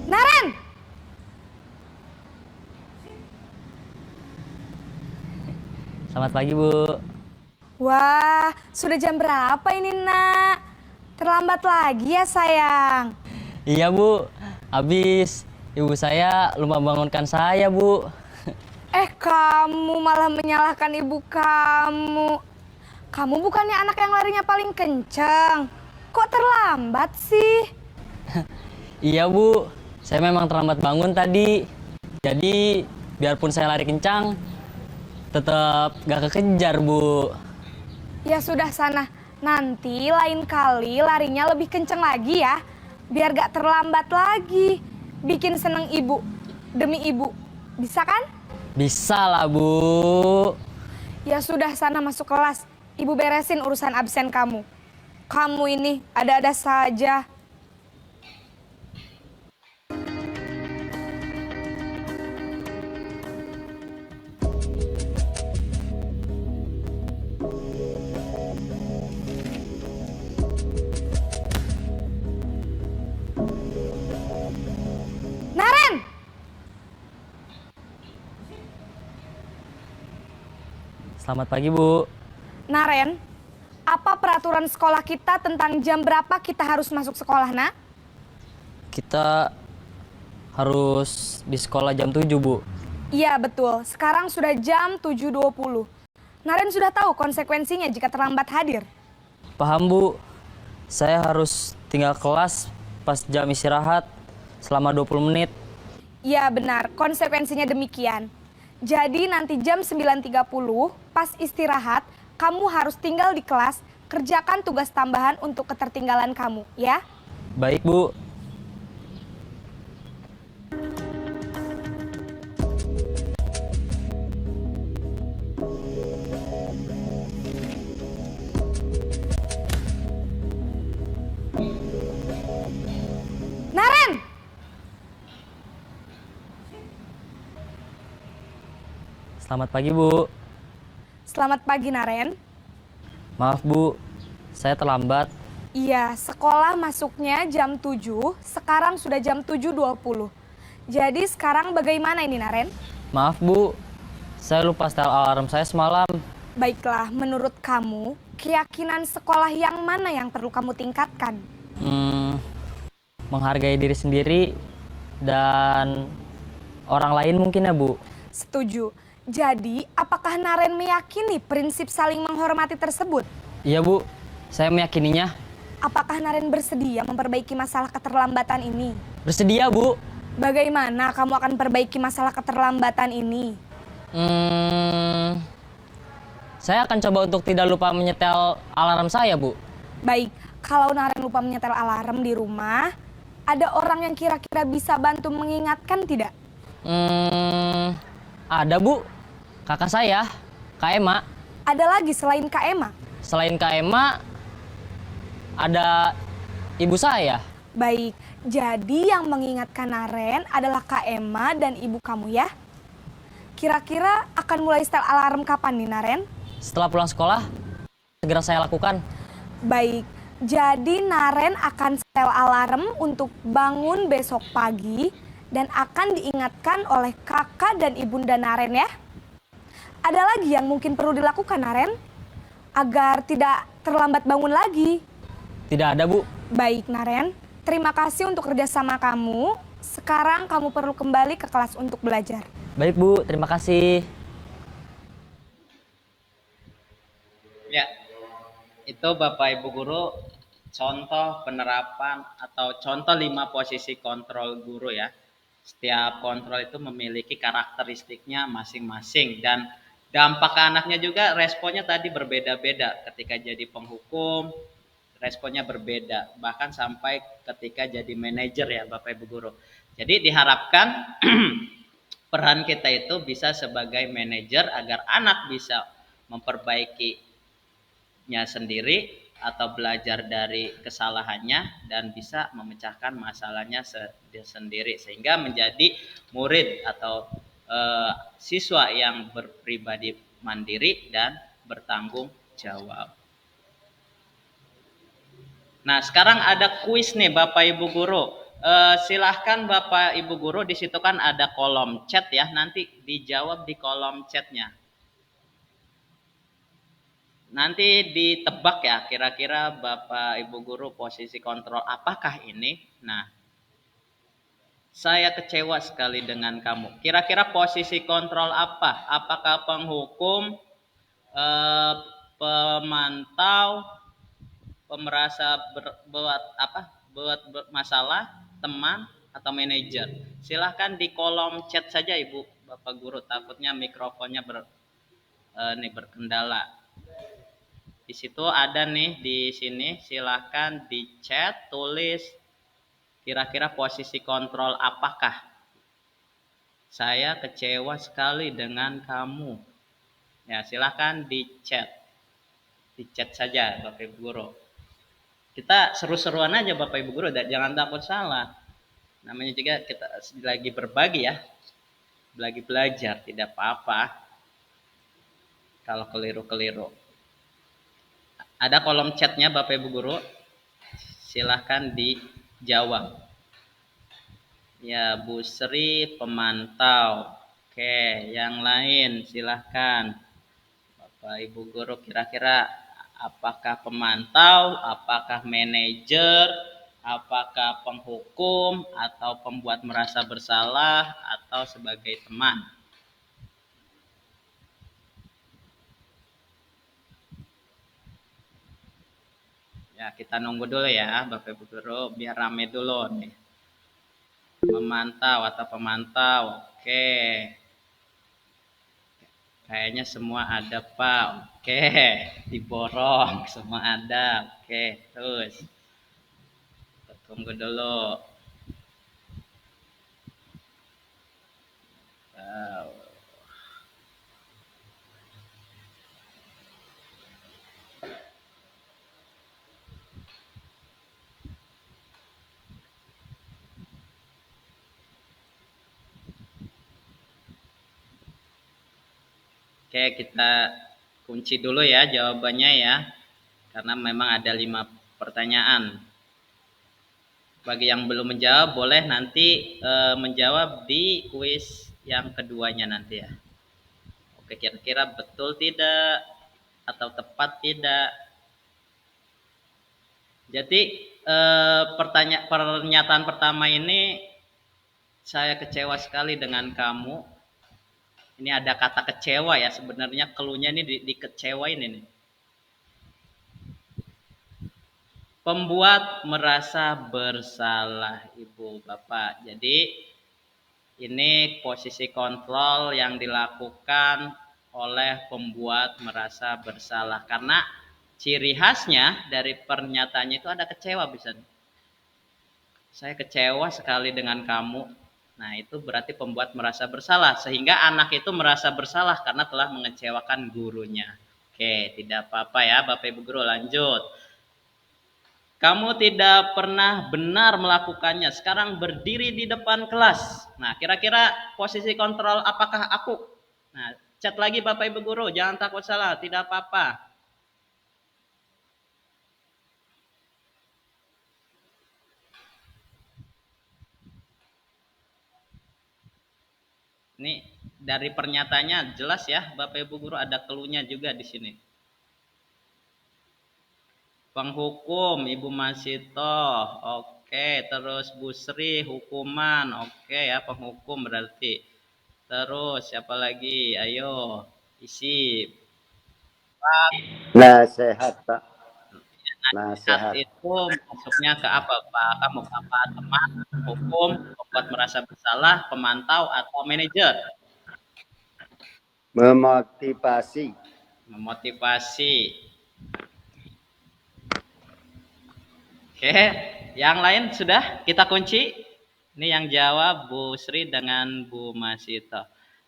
Naren! Selamat pagi, Bu. Wah, sudah jam berapa ini nak? Terlambat lagi ya sayang. Iya, Bu. Habis ibu saya lupa bangunkan saya, Bu. Kamu malah menyalahkan ibu kamu. Kamu bukannya anak yang larinya paling kencang. Kok terlambat sih? Iya, Bu. Saya memang terlambat bangun tadi. Jadi, biarpun saya lari kencang, tetap gak kekejar, Bu. Ya sudah sana. Nanti lain kali larinya lebih kencang lagi ya. Biar gak terlambat lagi. Bikin seneng ibu. Demi ibu. Bisa kan? Bisa lah, Bu. Ya sudah sana masuk kelas. Ibu beresin urusan absen kamu. Kamu ini ada-ada saja. Naren! Selamat pagi, Bu. Naren, apa peraturan sekolah kita tentang jam berapa kita harus masuk sekolah, nak? Kita harus di sekolah jam 7, Bu. Iya, betul. Sekarang sudah jam 7.20. Naren sudah tahu konsekuensinya jika terlambat hadir. Paham, Bu. saya harus tinggal kelas pas jam istirahat selama 20 menit. Iya benar, konsekuensinya demikian. Jadi nanti jam 9.30 pas istirahat, kamu harus tinggal di kelas, kerjakan tugas tambahan untuk ketertinggalan kamu, ya. Baik, Bu. Naren! Selamat pagi, Bu. Selamat pagi, Naren. Maaf, Bu. Saya terlambat. Iya, sekolah masuknya jam 7, sekarang sudah jam 7.20. Jadi sekarang bagaimana ini, Naren? Maaf, Bu. Saya lupa setel alarm saya semalam. Baiklah, menurut kamu, keyakinan sekolah yang mana yang perlu kamu tingkatkan? Menghargai diri sendiri dan orang lain mungkin ya, Bu. Setuju. Jadi, apakah Naren meyakini prinsip saling menghormati tersebut? Iya, Bu. Saya meyakininya. Apakah Naren bersedia memperbaiki masalah keterlambatan ini? Bersedia, Bu. Bagaimana kamu akan perbaiki masalah keterlambatan ini? Saya akan coba untuk tidak lupa menyetel alarm saya, Bu. Baik, kalau Naren lupa menyetel alarm di rumah, ada orang yang kira-kira bisa bantu mengingatkan tidak? Ada, Bu. Kakak saya, Kak Ema. Ada lagi selain Kak Ema? Selain Kak Ema, ada ibu saya. Baik, jadi yang mengingatkan Naren adalah Kak Ema dan ibu kamu ya? Kira-kira akan mulai setel alarm kapan nih, Naren? Setelah pulang sekolah, segera saya lakukan. Baik, jadi Naren akan setel alarm untuk bangun besok pagi dan akan diingatkan oleh kakak dan ibunda Naren ya. Ada lagi yang mungkin perlu dilakukan, Naren? Agar tidak terlambat bangun lagi. Tidak ada, Bu. Baik, Naren. Terima kasih untuk kerjasama kamu. Sekarang kamu perlu kembali ke kelas untuk belajar. Baik, Bu. Terima kasih. Ya, itu Bapak Ibu Guru contoh penerapan atau contoh 5 posisi kontrol guru ya. Setiap kontrol itu memiliki karakteristiknya masing-masing dan dampak ke anaknya juga responnya tadi berbeda-beda. Ketika jadi penghukum, responnya berbeda. Bahkan sampai ketika jadi manajer ya Bapak Ibu Guru. Jadi diharapkan peran kita itu bisa sebagai manajer agar anak bisa memperbaikinya sendiri atau belajar dari kesalahannya dan bisa memecahkan masalahnya sendiri sehingga menjadi murid atau siswa yang berpribadi mandiri dan bertanggung jawab. Nah, sekarang ada kuis nih Bapak Ibu Guru. Silahkan Bapak Ibu Guru, di situ kan ada kolom chat ya, nanti dijawab di kolom chatnya. Nanti ditebak ya, kira-kira Bapak Ibu Guru posisi kontrol apakah ini? Nah, saya kecewa sekali dengan kamu. Kira-kira posisi kontrol apa? Apakah penghukum, pemantau, pemerasa buat masalah, teman, atau manajer? Silahkan di kolom chat saja Ibu Bapak Guru, takutnya mikrofonnya berkendala. Di situ ada nih di sini, silahkan di chat tulis kira-kira posisi kontrol apakah. Saya kecewa sekali dengan kamu. Ya, silahkan di chat saja Bapak Ibu Guru. Kita seru-seruan aja Bapak Ibu Guru, jangan takut salah. Namanya juga kita lagi berbagi ya, lagi belajar, tidak apa-apa kalau keliru-keliru. Ada kolom chatnya Bapak Ibu Guru, silahkan dijawab. Ya, Bu Sri pemantau. Oke, yang lain silahkan. Bapak Ibu Guru kira-kira apakah pemantau, apakah manajer, apakah penghukum, atau pembuat merasa bersalah, atau sebagai teman? Ya, kita nunggu dulu ya, Bapak Ibu Guru, biar rame dulu nih. Memantau atau pemantau, oke. Kayaknya semua ada, Pak. Oke, diborong, semua ada. Oke, terus. Kita tunggu dulu. Oke, kita kunci dulu ya jawabannya ya. Karena memang ada 5 pertanyaan. Bagi yang belum menjawab, boleh nanti menjawab di kuis yang keduanya nanti ya. Oke, kira-kira betul tidak atau tepat tidak? Jadi pernyataan pertama ini saya kecewa sekali dengan kamu. Ini ada kata kecewa ya, sebenarnya keluhnya ini dikecewain ini. Pembuat merasa bersalah, Ibu Bapak. Jadi ini posisi kontrol yang dilakukan oleh pembuat merasa bersalah. Karena ciri khasnya dari pernyataannya itu ada kecewa bisa. Saya kecewa sekali dengan kamu. Nah, itu berarti pembuat merasa bersalah. Sehingga anak itu merasa bersalah karena telah mengecewakan gurunya. Oke, tidak apa-apa ya Bapak Ibu Guru, lanjut. Kamu tidak pernah benar melakukannya. Sekarang berdiri di depan kelas. Nah, kira-kira posisi kontrol apakah aku? Nah, chat lagi Bapak Ibu Guru, jangan takut salah, tidak apa-apa. Ini dari pernyataannya jelas ya, Bapak Ibu Guru, ada keluhnya juga di sini. Penghukum Ibu Masito, oke. Terus Bu Sri hukuman, oke ya, penghukum berarti. Terus siapa lagi? Ayo isi. Nasihat, Pak. Nasihat Nasihat. itu masuknya ke apa, Pak? Kamu apa? Teman, hukum, membuat merasa bersalah, pemantau, atau manajer? Memotivasi. Memotivasi. Oke, yang lain sudah kita kunci. Ini yang jawab Bu Sri dengan Bu Masito.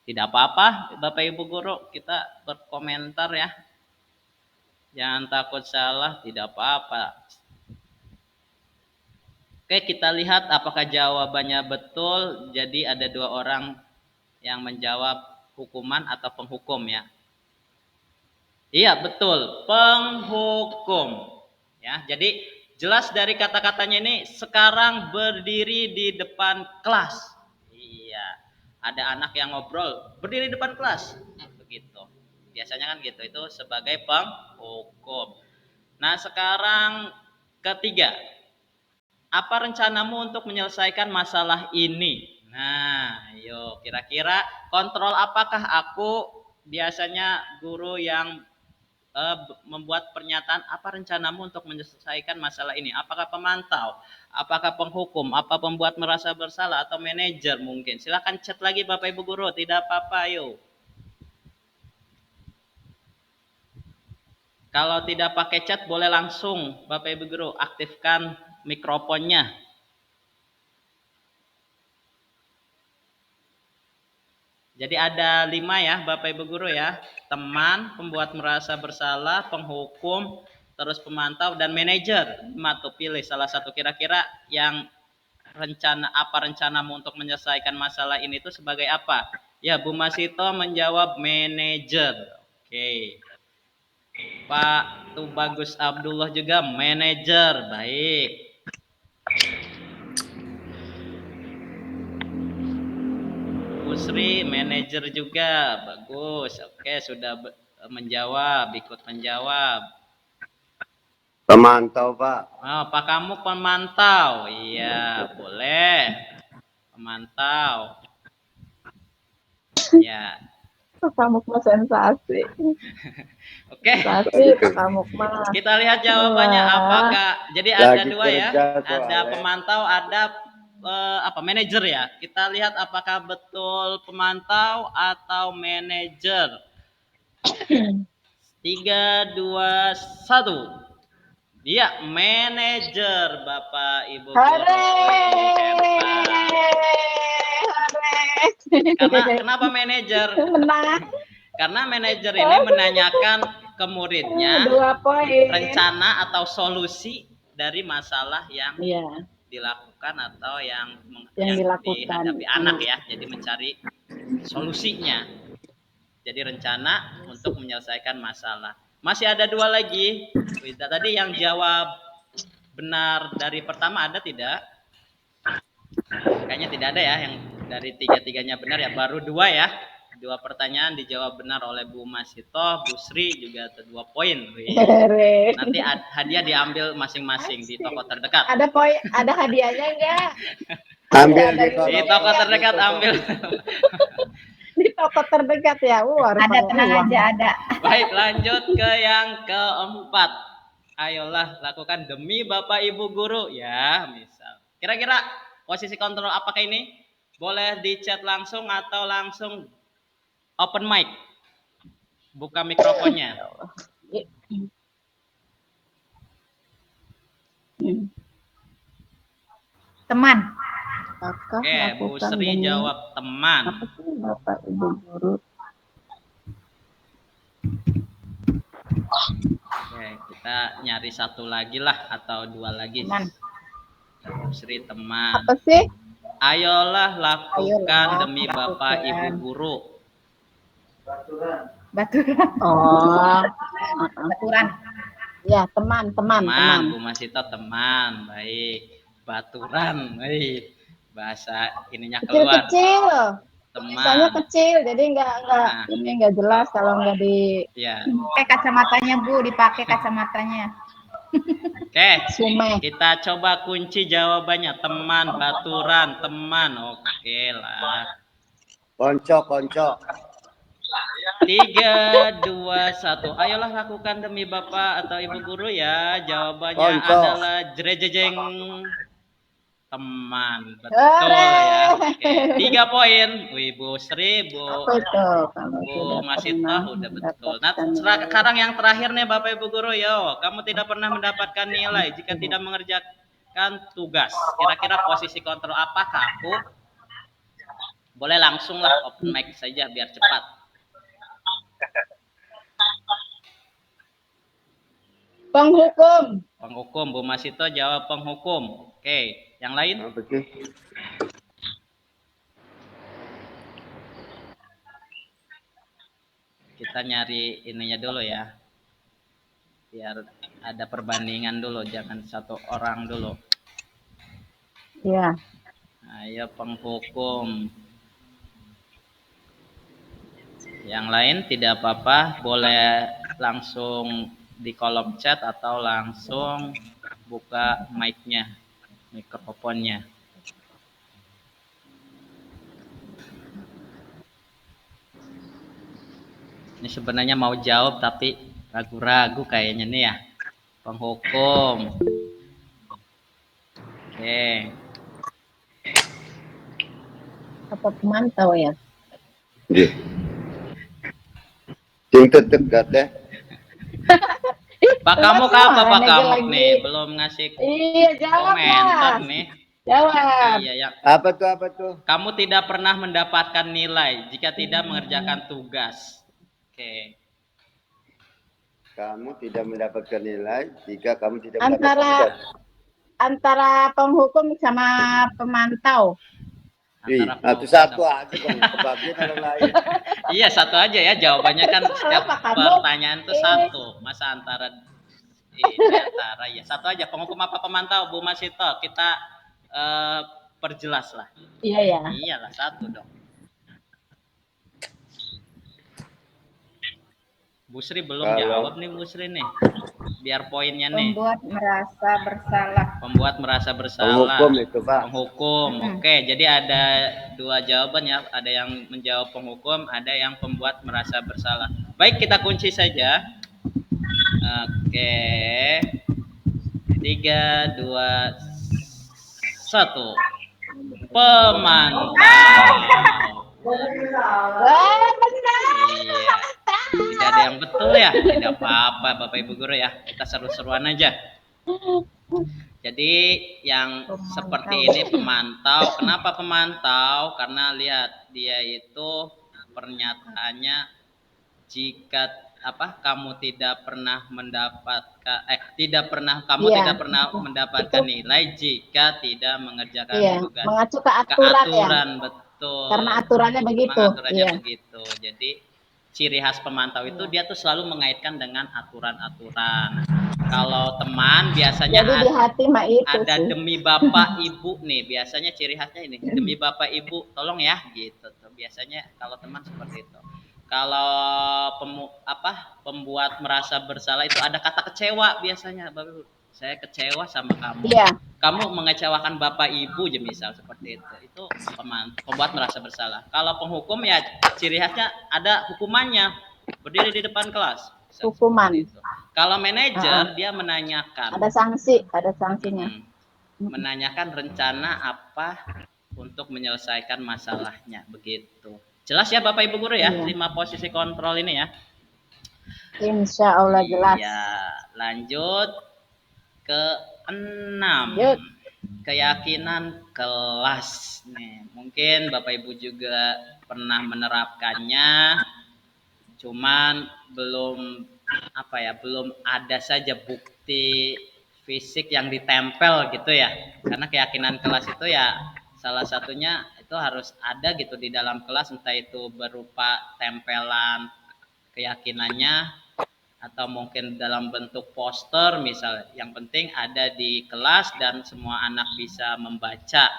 Tidak apa-apa, Bapak Ibu Guru, kita berkomentar ya. Jangan takut salah, tidak apa-apa. Oke, kita lihat apakah jawabannya betul. Jadi ada 2 orang yang menjawab hukuman atau penghukum ya. Iya, betul, penghukum. Ya, jadi jelas dari kata-katanya ini sekarang berdiri di depan kelas. Iya. Ada anak yang ngobrol, berdiri di depan kelas. Begitu. Biasanya kan gitu, itu sebagai penghukum. Nah, sekarang ketiga. Apa rencanamu untuk menyelesaikan masalah ini? Nah, yuk kira-kira kontrol apakah aku? Biasanya guru yang membuat pernyataan, apa rencanamu untuk menyelesaikan masalah ini? Apakah pemantau? Apakah penghukum? Apa pembuat merasa bersalah? Atau manajer mungkin? Silakan chat lagi Bapak Ibu Guru, tidak apa-apa yuk. Kalau tidak pakai chat boleh langsung Bapak Ibu Guru aktifkan mikrofonnya. Jadi ada 5 ya Bapak Ibu Guru ya. Teman, pembuat merasa bersalah, penghukum, terus pemantau, dan manajer. 5 tuh, pilih salah satu. Kira-kira yang rencanamu untuk menyelesaikan masalah ini tuh sebagai apa? Ya, Bu Masito menjawab manajer. Oke. Pak Tubagus Abdullah juga manajer. Baik. Bu Sri manajer juga, bagus. Oke, sudah menjawab, ikut menjawab. Pemantau, Pak. Oh, Pak kamu pemantau? Iya, boleh. Pemantau. Ya. Pakamukma sensasi. Oke, Sensasi Pakamukma. kita lihat jawabannya Wah. apa Kak. Jadi ada Lagi dua ya, kerja ada soalnya. pemantau, ada apa manajer ya. Kita lihat apakah betul pemantau atau manajer. 3, 2, 1. Dia manajer Bapak Ibu guru. Hore. Hebat. Karena kenapa manajer? Menang. Karena manajer ini menanyakan ke muridnya 2 poin. rencana atau solusi dari masalah yang Iya, dilakukan atau yang dilakukan. dihadapi anak ya. Jadi mencari solusinya. Jadi rencana untuk menyelesaikan masalah. Masih ada 2 lagi. Tadi yang jawab benar dari pertama ada tidak? Kayaknya tidak ada ya yang dari 3-3-nya benar ya. Baru 2 ya. 2 pertanyaan dijawab benar oleh Bu Masito, Bu Sri juga 2 poin. Hore. Nanti hadiah diambil masing-masing di toko terdekat. Ada poin, ada hadiahnya enggak? Ambil Ada Di toko terdekat ambil. Di toko terdekat ya. Ada tenang aja ada. Baik, lanjut ke yang keempat. Ayolah lakukan demi Bapak Ibu guru ya, misal. Kira-kira posisi kontrol apakah ini? Boleh di chat langsung atau langsung open mic. Buka mikrofonnya. Teman. Oke, Bu Sri jawab teman. Apa sih Bapak Ibu guru? Oke, kita nyari 1 lagi lah atau 2 lagi. Teman. Bu Sri teman. Apa sih? Ayolah lakukan Ayolah, demi lakukan. Bapak Ibu guru. Baturan. Oh. Baturan. Ya, teman. Teman, Bu Masito teman. Baik. Baturan. Baik. Bahasa ininya keluar. Kecil-kecil. Teman. Misalnya kecil, jadi nggak jelas kalau nggak di. Ya. Pakai kacamatanya Bu, dipakai kacamatanya. Oke. Sume. Kita coba kunci jawabannya. Teman, baturan, teman. Oke lah. Konco. 3, 2, 1. Ayolah lakukan demi Bapak atau Ibu guru ya. Jawabannya Konco. adalah jrejejeng. Teman. Betul ya. Oke. 3 poin. Bu Sri, Bu Masito udah betul. Nah, sekarang yang terakhir nih Bapak Ibu guru, yo. Kamu tidak pernah mendapatkan nilai jika tidak mengerjakan tugas. Kira-kira posisi kontrol apakah aku? Boleh langsung lah open mic saja biar cepat. Penghukum. Bu Masito jawab penghukum. Oke, yang lain? Apa sih? Kita nyari ininya dulu ya. Biar ada perbandingan dulu, jangan 1 orang dulu. Iya. Ayo penghukum. Yang lain tidak apa-apa, boleh langsung di kolom chat atau langsung buka mic-nya, mikrofonnya. Ini sebenarnya mau jawab tapi ragu-ragu kayaknya nih ya. Penghukum. Oke. Apa pemantau ya? Iya. Sing terdekat deh. Pak Kamuk apa Pak Manajer Kamuk lagi. nih? Belum ngasih Iya, jawab komentar Mas. nih. Jawab. Iya ya. Apa tuh? Kamu tidak pernah mendapatkan nilai jika tidak mengerjakan tugas. Oke. Kamu tidak mendapatkan nilai jika kamu tidak mendapatkan tugas. Antara penghukum sama pemantau. Ih, Antara itu satu aja dong, kebagian orang lain. Iya, satu aja ya. Jawabannya kan setiap Pak Kamuk. pertanyaan itu satu. Masa antara ya satu aja. Penghukum apa pemantau Bu Masito? Kita perjelas lah. Iya ya. Iyalah satu dong. Bu Sri belum Kalau- jawab nih Bu Sri nih. Biar poinnya nih. Membuat merasa bersalah. Pembuat merasa bersalah. Penghukum itu, Pak. Penghukum. Oke, jadi ada dua jawaban ya. Ada yang menjawab penghukum, ada yang pembuat merasa bersalah. Baik, kita kunci saja. Oke. 3, 2, 1. Pemantau. Wah, benar. Iya. Tidak ada yang betul ya. Tidak apa-apa Bapak Ibu guru ya. Kita seru-seruan aja. Jadi yang seperti ini pemantau. Kenapa pemantau? Karena lihat dia itu pernyataannya jika kamu tidak pernah mendapatkan tidak pernah mendapatkan nilai jika tidak mengerjakan tugas. Mengacu ke aturan ya. Betul. Karena aturannya begitu. Begitu. Jadi ciri khas pemantau itu dia tuh selalu mengaitkan dengan aturan-aturan. Kalau teman biasanya Jadi di hati mah itu ada sih. demi bapak ibu nih, biasanya ciri khasnya ini demi bapak ibu tolong ya gitu tuh. Biasanya kalau teman seperti itu. Kalau pembuat merasa bersalah itu ada kata kecewa biasanya, Bapak Ibu. Saya kecewa sama kamu. Iya. Kamu mengecewakan bapak ibu aja misal seperti itu. Itu pembuat merasa bersalah. Kalau penghukum ya ciri khasnya ada hukumannya. Berdiri di depan kelas. Hukuman. Kalau manajer dia menanyakan. Ada sanksi, ada sanksinya. Menanyakan rencana apa untuk menyelesaikan masalahnya begitu. Jelas ya Bapak Ibu guru ya, 5 posisi kontrol ini ya. Insya Allah jelas. Ya, lanjut ke 6. Keyakinan kelas nih. Mungkin Bapak Ibu juga pernah menerapkannya. Cuman belum belum ada saja bukti fisik yang ditempel gitu ya. Karena keyakinan kelas itu ya salah satunya itu harus ada gitu di dalam kelas, entah itu berupa tempelan keyakinannya atau mungkin dalam bentuk poster misalnya. Yang penting ada di kelas dan semua anak bisa membaca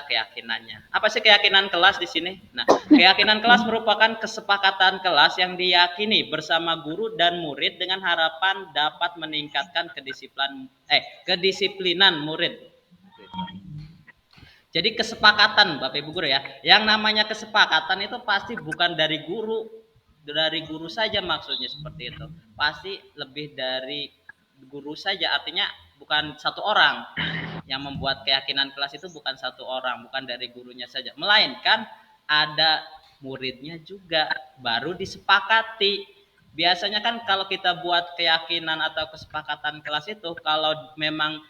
keyakinannya. Apa sih keyakinan kelas di sini? Nah, keyakinan kelas merupakan kesepakatan kelas yang diyakini bersama guru dan murid dengan harapan dapat meningkatkan kedisiplinan murid. Jadi kesepakatan Bapak Ibu guru ya. Yang namanya kesepakatan itu pasti bukan dari guru saja maksudnya seperti itu. Pasti lebih dari guru saja, artinya bukan satu orang. Yang membuat keyakinan kelas itu bukan satu orang, bukan dari gurunya saja, melainkan ada muridnya juga baru disepakati. Biasanya kan kalau kita buat keyakinan atau kesepakatan kelas itu kalau memang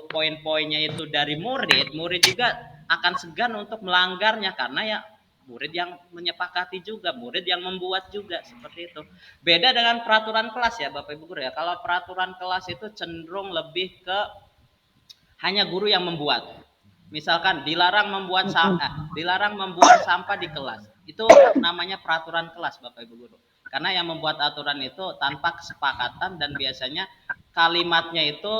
poin-poinnya itu dari murid juga akan segan untuk melanggarnya karena ya murid yang menyepakati juga, murid yang membuat juga seperti itu. Beda dengan peraturan kelas ya Bapak Ibu guru ya. Kalau peraturan kelas itu cenderung lebih ke hanya guru yang membuat. Misalkan dilarang membuang sampah di kelas. Itu namanya peraturan kelas Bapak Ibu guru. Karena yang membuat aturan itu tanpa kesepakatan dan biasanya kalimatnya itu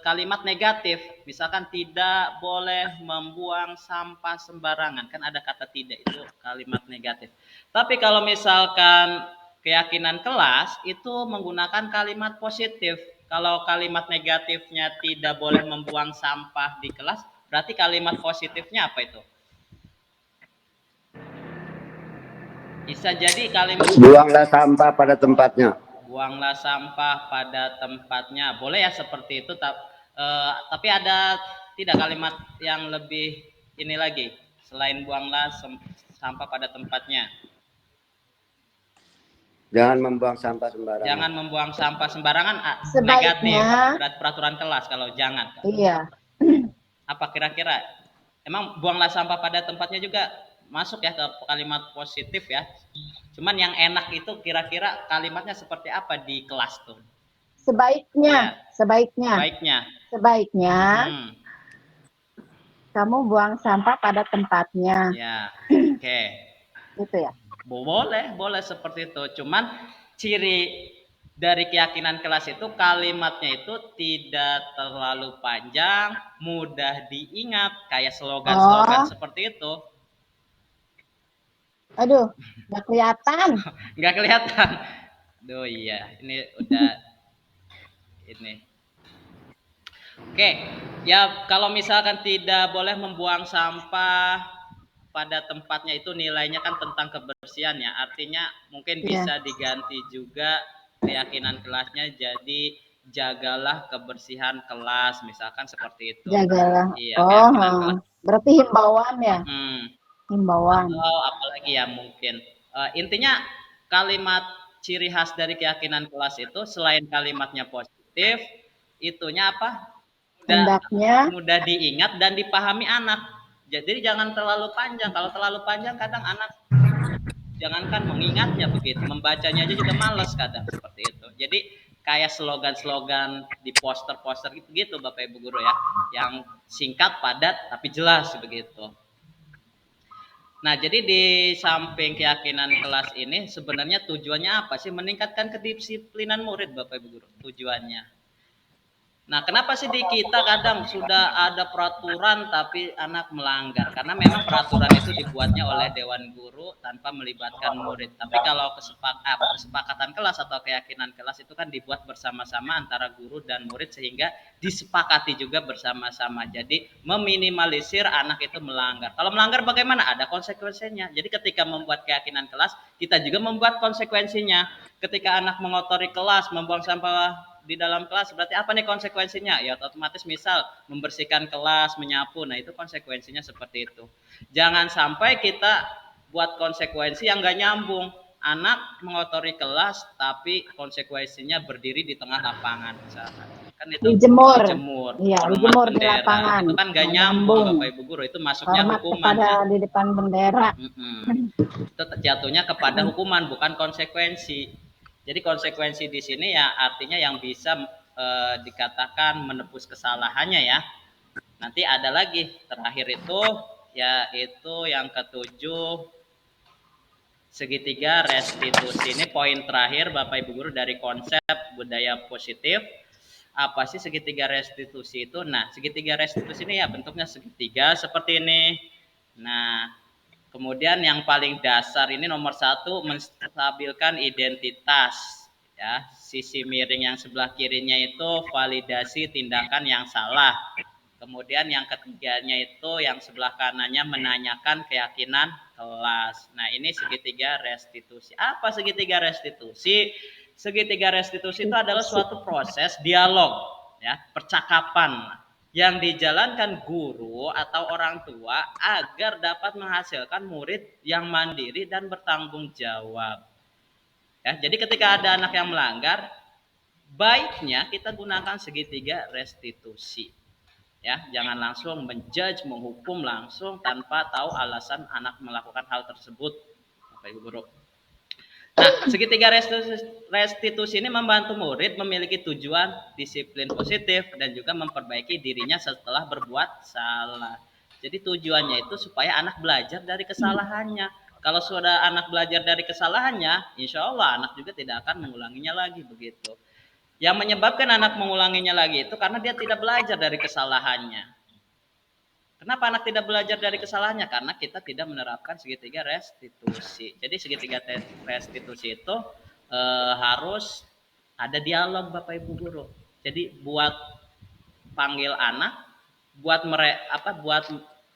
kalimat negatif. Misalkan tidak boleh membuang sampah sembarangan. Kan ada kata tidak, itu kalimat negatif. Tapi kalau misalkan keyakinan kelas itu menggunakan kalimat positif. Kalau kalimat negatifnya tidak boleh membuang sampah di kelas, berarti kalimat positifnya apa itu? Bisa jadi kalimat buanglah sampah pada tempatnya. Buanglah sampah pada tempatnya. Boleh ya seperti itu, tapi ada tidak kalimat yang lebih ini lagi selain buanglah sampah pada tempatnya? Jangan membuang sampah sembarangan. Jangan membuang sampah sembarangan. Sebaiknya, negatif. Berat peraturan kelas kalau jangan. Iya. Apa kira-kira? Emang buanglah sampah pada tempatnya juga masuk ya ke kalimat positif ya. Cuman yang enak itu kira-kira kalimatnya seperti apa di kelas tuh? Sebaiknya. Kamu buang sampah pada tempatnya. Ya, oke. Gitu ya. Boleh seperti itu. Cuman ciri dari keyakinan kelas itu kalimatnya itu tidak terlalu panjang, mudah diingat, kayak slogan-slogan seperti itu. Aduh, nggak kelihatan. Nggak kelihatan. Duh iya, ini udah ini. Oke, ya kalau misalkan tidak boleh membuang sampah pada tempatnya itu nilainya kan tentang kebersihan ya. Artinya mungkin Iya, bisa diganti juga keyakinan kelasnya jadi jagalah kebersihan kelas misalkan seperti itu. jagalah. Iya, Oh, keyakinan kelas. berarti himbauan ya, Mm-mm. himbauan. Atau apalagi ya mungkin intinya kalimat ciri khas dari keyakinan kelas itu selain kalimatnya positif, itunya apa? Mudah Hendaknya mudah diingat dan dipahami anak. Jadi jangan terlalu panjang. Kalau terlalu panjang kadang anak jangankan mengingatnya begitu, membacanya aja juga males kadang seperti itu. Jadi kayak slogan-slogan di poster-poster gitu Bapak Ibu guru ya, yang singkat, padat tapi jelas begitu. Nah, jadi di samping keyakinan kelas ini sebenarnya tujuannya apa sih? Meningkatkan kedisiplinan murid Bapak Ibu guru. Tujuannya. Nah, kenapa sih di kita kadang sudah ada peraturan tapi anak melanggar? Karena memang peraturan itu dibuatnya oleh dewan guru tanpa melibatkan murid. Tapi kalau kesepakatan kelas atau keyakinan kelas itu kan dibuat bersama-sama antara guru dan murid sehingga disepakati juga bersama-sama. Jadi meminimalisir anak itu melanggar. Kalau melanggar bagaimana? Ada konsekuensinya. Jadi ketika membuat keyakinan kelas, kita juga membuat konsekuensinya. Ketika anak mengotori kelas, membuang sampah di dalam kelas, berarti apa nih konsekuensinya? Ya otomatis misal membersihkan kelas, menyapu, nah itu konsekuensinya seperti itu. Jangan sampai kita buat konsekuensi yang gak nyambung. Anak mengotori kelas tapi konsekuensinya berdiri di tengah lapangan misalkan. Kan itu dijemur. dijemur, Iya, hormat dijemur di bendera. lapangan. Itu kan gak Nggak nyambung nyambung. Bapak Ibu guru, itu masuknya Hormat hukuman. kepada di depan bendera. Itu jatuhnya kepada hukuman bukan konsekuensi. Jadi konsekuensi di sini ya artinya yang bisa dikatakan menebus kesalahannya ya. Nanti ada lagi terakhir itu yaitu yang ketujuh segitiga restitusi. Ini poin terakhir Bapak Ibu guru dari konsep budaya positif. Apa sih segitiga restitusi itu? Nah, segitiga restitusi ini ya bentuknya segitiga seperti ini. Nah, kemudian yang paling dasar ini nomor satu menstabilkan identitas. Ya, sisi miring yang sebelah kirinya itu validasi tindakan yang salah. Kemudian yang ketiganya itu yang sebelah kanannya menanyakan keyakinan kelas. Nah, ini segitiga restitusi. Apa segitiga restitusi? Segitiga restitusi itu adalah suatu proses dialog, ya, percakapan yang dijalankan guru atau orang tua agar dapat menghasilkan murid yang mandiri dan bertanggung jawab. Ya, jadi ketika ada anak yang melanggar, baiknya kita gunakan segitiga restitusi. Ya, jangan langsung menjudge, menghukum langsung tanpa tahu alasan anak melakukan hal tersebut. Bapak Ibu guru. Nah, segitiga restitusi ini membantu murid memiliki tujuan disiplin positif dan juga memperbaiki dirinya setelah berbuat salah. Jadi tujuannya itu supaya anak belajar dari kesalahannya. Kalau sudah anak belajar dari kesalahannya, insya Allah anak juga tidak akan mengulanginya lagi begitu. Yang menyebabkan anak mengulanginya lagi itu karena dia tidak belajar dari kesalahannya. Kenapa anak tidak belajar dari kesalahannya? Karena kita tidak menerapkan segitiga restitusi. Jadi segitiga restitusi itu harus ada dialog Bapak Ibu guru. Jadi buat panggil anak, buat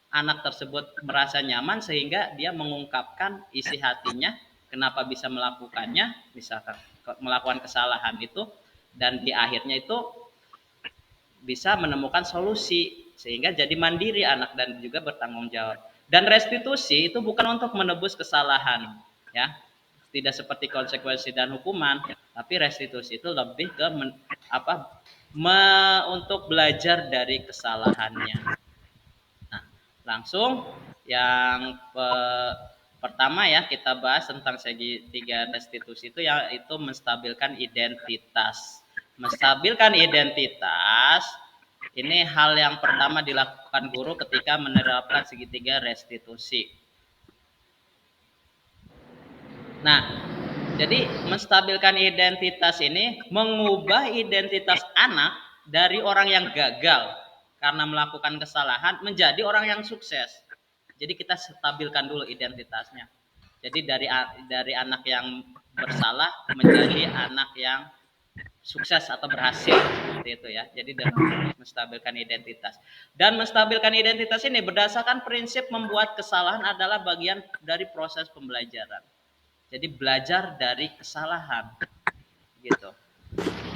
anak tersebut merasa nyaman sehingga dia mengungkapkan isi hatinya, kenapa bisa melakukannya, misalkan melakukan kesalahan itu, dan di akhirnya itu bisa menemukan solusi sehingga jadi mandiri anak dan juga bertanggung jawab. Dan restitusi itu bukan untuk menebus kesalahan, ya. Tidak seperti konsekuensi dan hukuman, tapi restitusi itu lebih ke untuk belajar dari kesalahannya. Nah, langsung yang pertama ya kita bahas tentang segitiga restitusi itu yaitu menstabilkan identitas. Menstabilkan identitas ini hal yang pertama dilakukan guru ketika menerapkan segitiga restitusi. Nah, jadi menstabilkan identitas ini mengubah identitas anak dari orang yang gagal karena melakukan kesalahan menjadi orang yang sukses. Jadi kita stabilkan dulu identitasnya. Jadi dari anak yang bersalah menjadi anak yang sukses atau berhasil seperti itu ya. Jadi menstabilkan identitas. Dan menstabilkan identitas ini berdasarkan prinsip membuat kesalahan adalah bagian dari proses pembelajaran. Jadi belajar dari kesalahan gitu.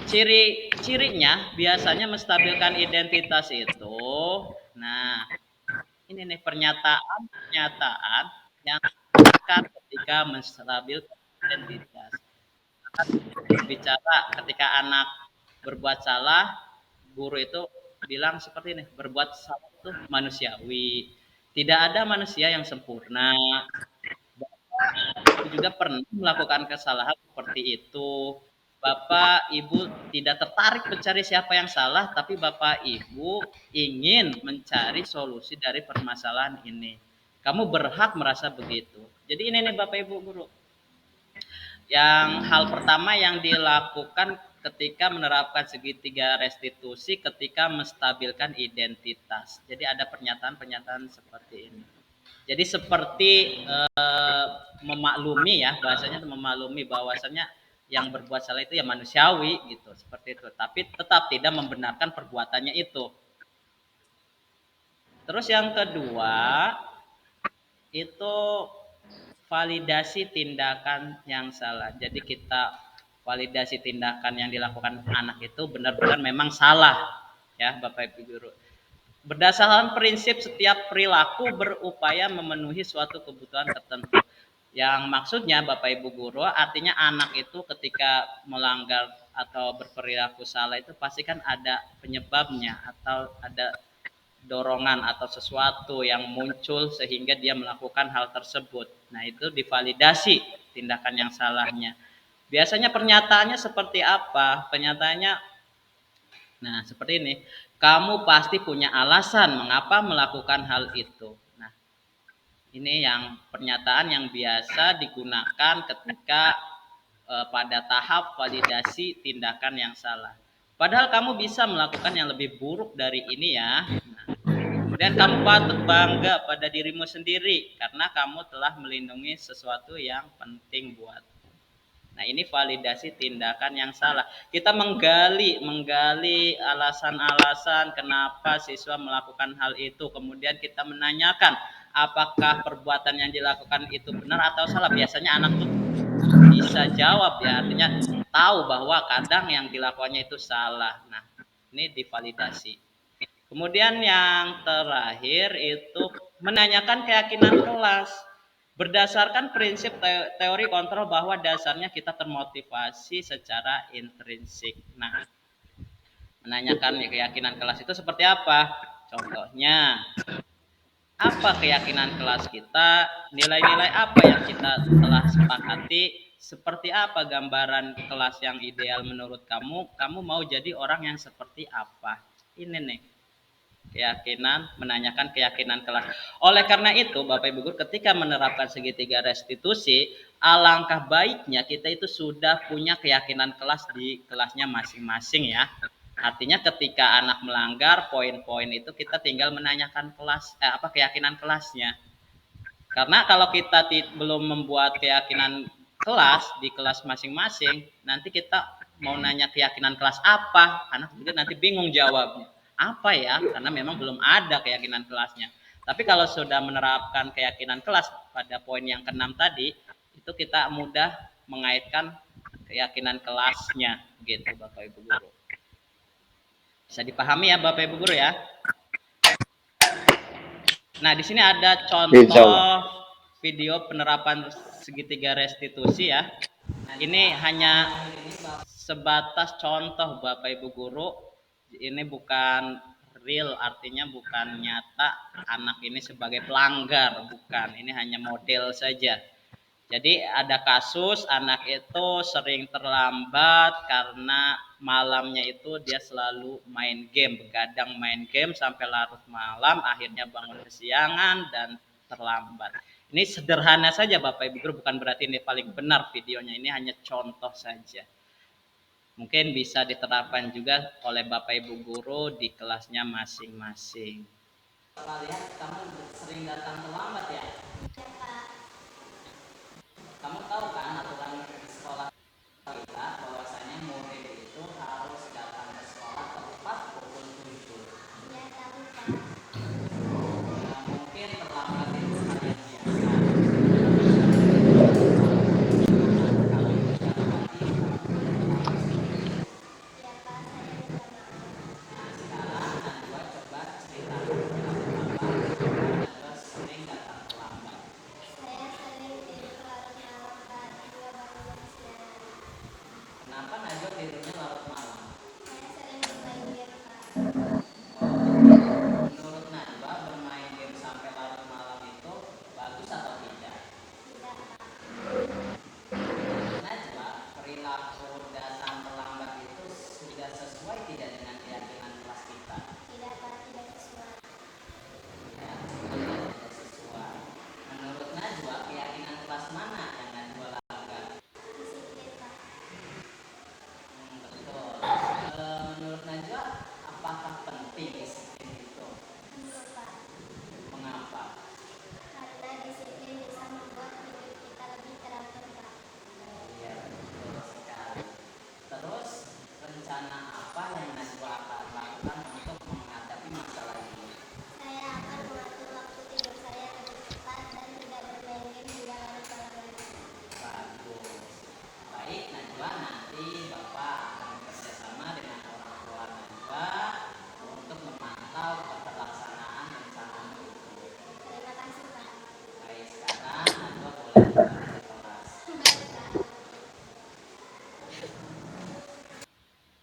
Ciri-cirinya biasanya menstabilkan identitas itu, nah ini nih pernyataan yang akan ketika menstabilkan identitas. Berbicara ketika anak berbuat salah, guru itu bilang seperti ini, berbuat salah itu manusiawi. Tidak ada manusia yang sempurna. Aku juga pernah melakukan kesalahan seperti itu. Bapak, Ibu tidak tertarik mencari siapa yang salah, tapi Bapak, Ibu ingin mencari solusi dari permasalahan ini. Kamu berhak merasa begitu. Jadi ini nih Bapak, Ibu, Guru. Yang hal pertama yang dilakukan ketika menerapkan segitiga restitusi ketika menstabilkan identitas. Jadi ada pernyataan-pernyataan seperti ini. Jadi seperti memaklumi ya, bahasanya itu memaklumi bahwasanya yang berbuat salah itu ya manusiawi gitu, seperti itu. Tapi tetap tidak membenarkan perbuatannya itu. Terus yang kedua itu validasi tindakan yang salah. Jadi kita validasi tindakan yang dilakukan anak itu benar-benar memang salah ya Bapak Ibu Guru. Berdasarkan prinsip setiap perilaku berupaya memenuhi suatu kebutuhan tertentu. Yang maksudnya Bapak Ibu Guru artinya anak itu ketika melanggar atau berperilaku salah itu pasti kan ada penyebabnya atau ada dorongan atau sesuatu yang muncul sehingga dia melakukan hal tersebut. Nah, itu divalidasi tindakan yang salahnya. Biasanya pernyataannya seperti apa? Pernyataannya nah, seperti ini. Kamu pasti punya alasan mengapa melakukan hal itu. Nah, ini yang pernyataan yang biasa digunakan ketika pada tahap validasi tindakan yang salah. Padahal kamu bisa melakukan yang lebih buruk dari ini ya. Nah, kemudian kamu patut bangga pada dirimu sendiri karena kamu telah melindungi sesuatu yang penting buat. Nah, ini validasi tindakan yang salah. Kita menggali alasan-alasan kenapa siswa melakukan hal itu. Kemudian kita menanyakan apakah perbuatan yang dilakukan itu benar atau salah. Biasanya anak tuh bisa jawab ya, artinya tahu bahwa kadang yang dilakukannya itu salah. Nah, ini divalidasi. Kemudian yang terakhir itu menanyakan keyakinan kelas. Berdasarkan prinsip teori kontrol bahwa dasarnya kita termotivasi secara intrinsik. Nah, menanyakan keyakinan kelas itu seperti apa? Contohnya, apa keyakinan kelas kita? Nilai-nilai apa yang kita telah sepakati? Seperti apa gambaran kelas yang ideal menurut kamu? Kamu mau jadi orang yang seperti apa? Ini nih. Menanyakan keyakinan kelas. Oleh karena itu, Bapak Ibu Guru, ketika menerapkan segitiga restitusi, alangkah baiknya kita itu sudah punya keyakinan kelas di kelasnya masing-masing ya. Artinya ketika anak melanggar poin-poin itu kita tinggal menanyakan keyakinan kelasnya. Karena kalau kita belum membuat keyakinan kelas di kelas masing-masing, nanti kita mau nanya keyakinan kelas apa, anak juga nanti bingung jawabnya. Apa ya? Karena memang belum ada keyakinan kelasnya. Tapi kalau sudah menerapkan keyakinan kelas pada poin yang ke-6 tadi, itu kita mudah mengaitkan keyakinan kelasnya gitu Bapak Ibu Guru. Bisa dipahami ya Bapak Ibu Guru ya? Nah, di sini ada contoh video penerapan segitiga restitusi ya. Ini hanya sebatas contoh Bapak Ibu Guru. Ini bukan real, artinya bukan nyata anak ini sebagai pelanggar, bukan. Ini hanya model saja. Jadi ada kasus anak itu sering terlambat karena malamnya itu dia selalu main game, begadang main game sampai larut malam, akhirnya bangun kesiangan dan terlambat. Ini sederhana saja Bapak Ibu Guru, bukan berarti ini paling benar videonya, ini hanya contoh saja. Mungkin bisa diterapkan juga oleh Bapak Ibu Guru di kelasnya masing-masing. Lihat kamu sering datang terlambat ya? Kamu tahu kan aturan sekolah kita bahwasanya murid itu harus datang ke sekolah tepat pukul 7. Ya, tahu Pak. Nah, mungkin terlambat itu hal yang biasa. Kenapa Najwa tidurnya larut malam? Saya sering bermain game, Pak. Menurut Najwa bermain game sampai larut malam itu bagus atau tidak? Tidak, Pak. Menurut Najwa perilaku datang terlambat itu sudah sesuai tidak dengan keyakinan kelas kita? Tidak, Pak, tidak sesuai. Ya, tidak sesuai. Menurut Najwa keyakinan kelas mana yang Najwa lakukan? Disiplin, Pak. Betul. Menurut Najwa, apakah penting disiplin itu? Menurut Pak. Mengapa? Karena disiplin bisa membuat hidup kita lebih teratur, Pak. Iya, betul sekali. Terus, rencana apa yang Najwa akan lakukan untuk menghadapi masalah ini? Saya akan mengatur waktu tidur saya lebih cepat dan tidak bermain game hingga larut malam lagi. Bagus. Baik, Najwa, nanti Bapak akan bekerjasama dengan orang tua Najwa untuk memantau keterlaksanaan rencana itu. Terima kasih, Pak. Baik, sekarang Najwa boleh kembali ke kelas.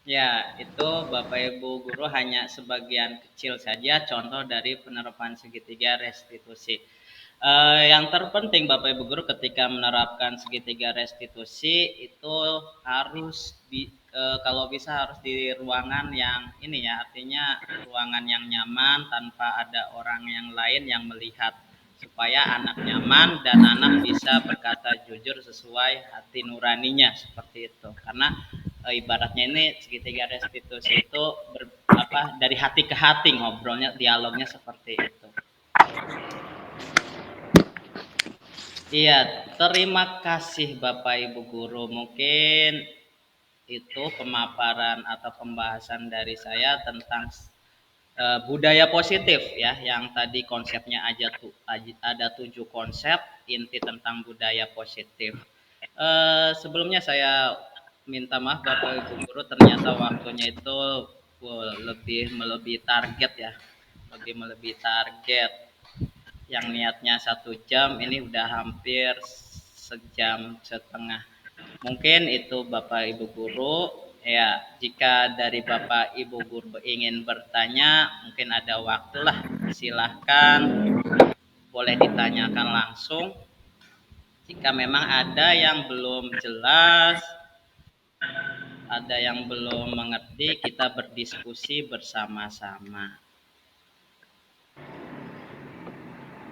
Ya, itu Bapak Ibu guru hanya sebagian kecil saja contoh dari penerapan segitiga restitusi. Yang terpenting Bapak Ibu guru ketika menerapkan segitiga restitusi itu harus kalau bisa harus di ruangan yang ini ya, artinya ruangan yang nyaman tanpa ada orang yang lain yang melihat, supaya anak nyaman dan anak bisa berkata jujur sesuai hati nuraninya, seperti itu. Karena ibaratnya ini segitiga restitusi itu dari hati ke hati ngobrolnya, dialognya seperti itu. Iya, terima kasih Bapak Ibu guru. Mungkin itu pemaparan atau pembahasan dari saya tentang budaya positif ya, yang tadi konsepnya ada 7 konsep inti tentang budaya positif. Sebelumnya saya minta maaf Bapak Ibu guru, ternyata waktunya itu lebih melebihi target ya, lebih melebihi target. Yang niatnya 1 jam ini udah hampir 1,5 jam. Mungkin itu Bapak Ibu guru. Ya, jika dari Bapak Ibu guru ingin bertanya, mungkin ada waktulah, silahkan boleh ditanyakan langsung. Jika memang ada yang belum jelas, ada yang belum mengerti, kita berdiskusi bersama-sama.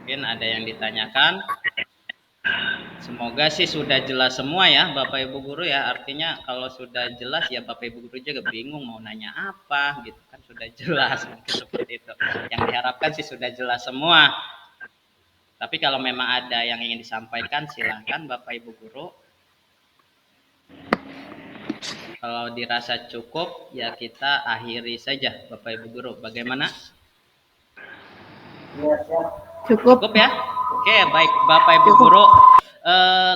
Mungkin ada yang ditanyakan. Semoga sih sudah jelas semua ya Bapak Ibu guru ya. Artinya kalau sudah jelas ya Bapak Ibu guru juga bingung mau nanya apa gitu kan, sudah jelas, mungkin seperti itu. Yang diharapkan sih sudah jelas semua. Tapi kalau memang ada yang ingin disampaikan silahkan Bapak Ibu guru. Kalau dirasa cukup ya kita akhiri saja Bapak Ibu guru. Bagaimana? Cukup. Cukup ya? Oke, baik Bapak Ibu guru.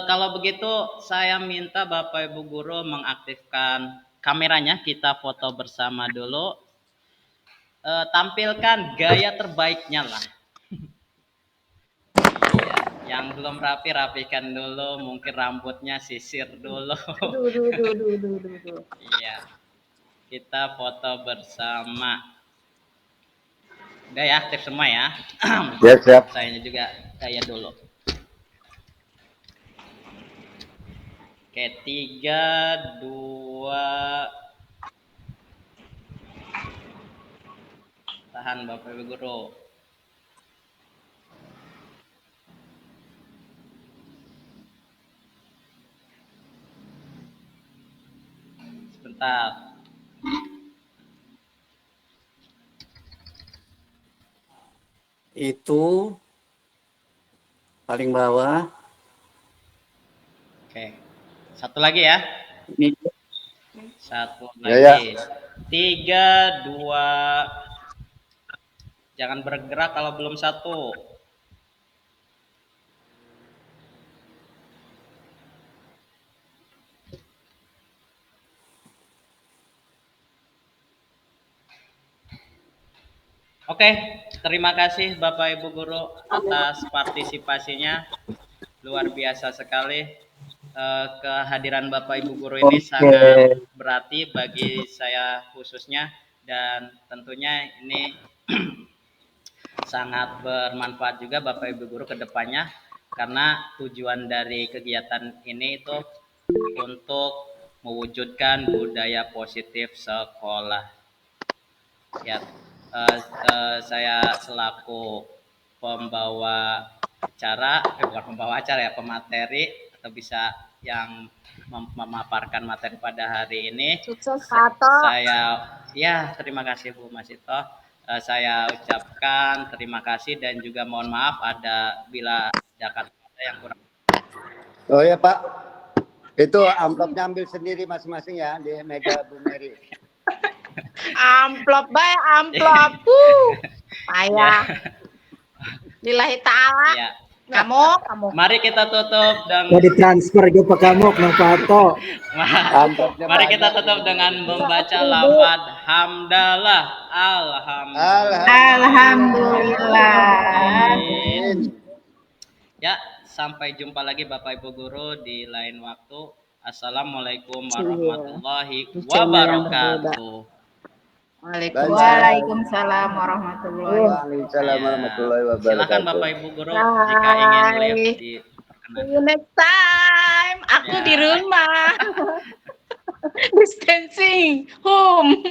Kalau begitu saya minta Bapak Ibu guru mengaktifkan kameranya, kita foto bersama dulu. Tampilkan gaya terbaiknya lah. Iya, yang belum rapi rapikan dulu, mungkin rambutnya sisir dulu. Iya, kita foto bersama. Udah ya, aktif semua ya. Ya, siap. Saya juga gaya dulu. Oke, 3, 2. Tahan Bapak Ibu guru. Sebentar. Itu paling bawah Oke. Satu lagi ya. Ini Satu Ya, lagi. 3, 2. Jangan bergerak kalau belum satu. Oke, terima kasih Bapak Ibu Guru atas partisipasinya. Luar biasa sekali. Kehadiran Bapak Ibu Guru ini sangat berarti bagi saya khususnya, dan tentunya ini sangat bermanfaat juga Bapak Ibu Guru ke depannya, karena tujuan dari kegiatan ini itu untuk mewujudkan budaya positif sekolah. Ya, saya selaku pembawa acara, bukan pembawa acara ya, pemateri atau bisa yang memaparkan materi pada hari ini. Sukses Pak Ato. Saya ya terima kasih Bu Masito. Saya ucapkan terima kasih dan juga mohon maaf ada bila ada kata-kata yang kurang. Oh ya Pak, itu amplopnya ambil sendiri masing-masing ya di meja Bu Mary. Amplop bae, amplop. Payah. Lillahi ta'ala. Ya. Kamu. Mari kita tutup dengan jadi transfer ke Pak Kamuk Nang Pak Ato. Amplopnya Mari banyak. kita tutup dengan membaca lafaz hamdalah. Alhamdulillah. Amin. Ya, sampai jumpa lagi Bapak Ibu Guru di lain waktu. Assalamualaikum warahmatullahi wabarakatuh. Waalaikumsalam warahmatullahi wabarakatuh. Waalaikumsalam warahmatullahi wabarakatuh. Silakan Bapak Ibu Guru jika ingin live diperkenankan. See you next time. Aku Ya. di rumah. Distancing home.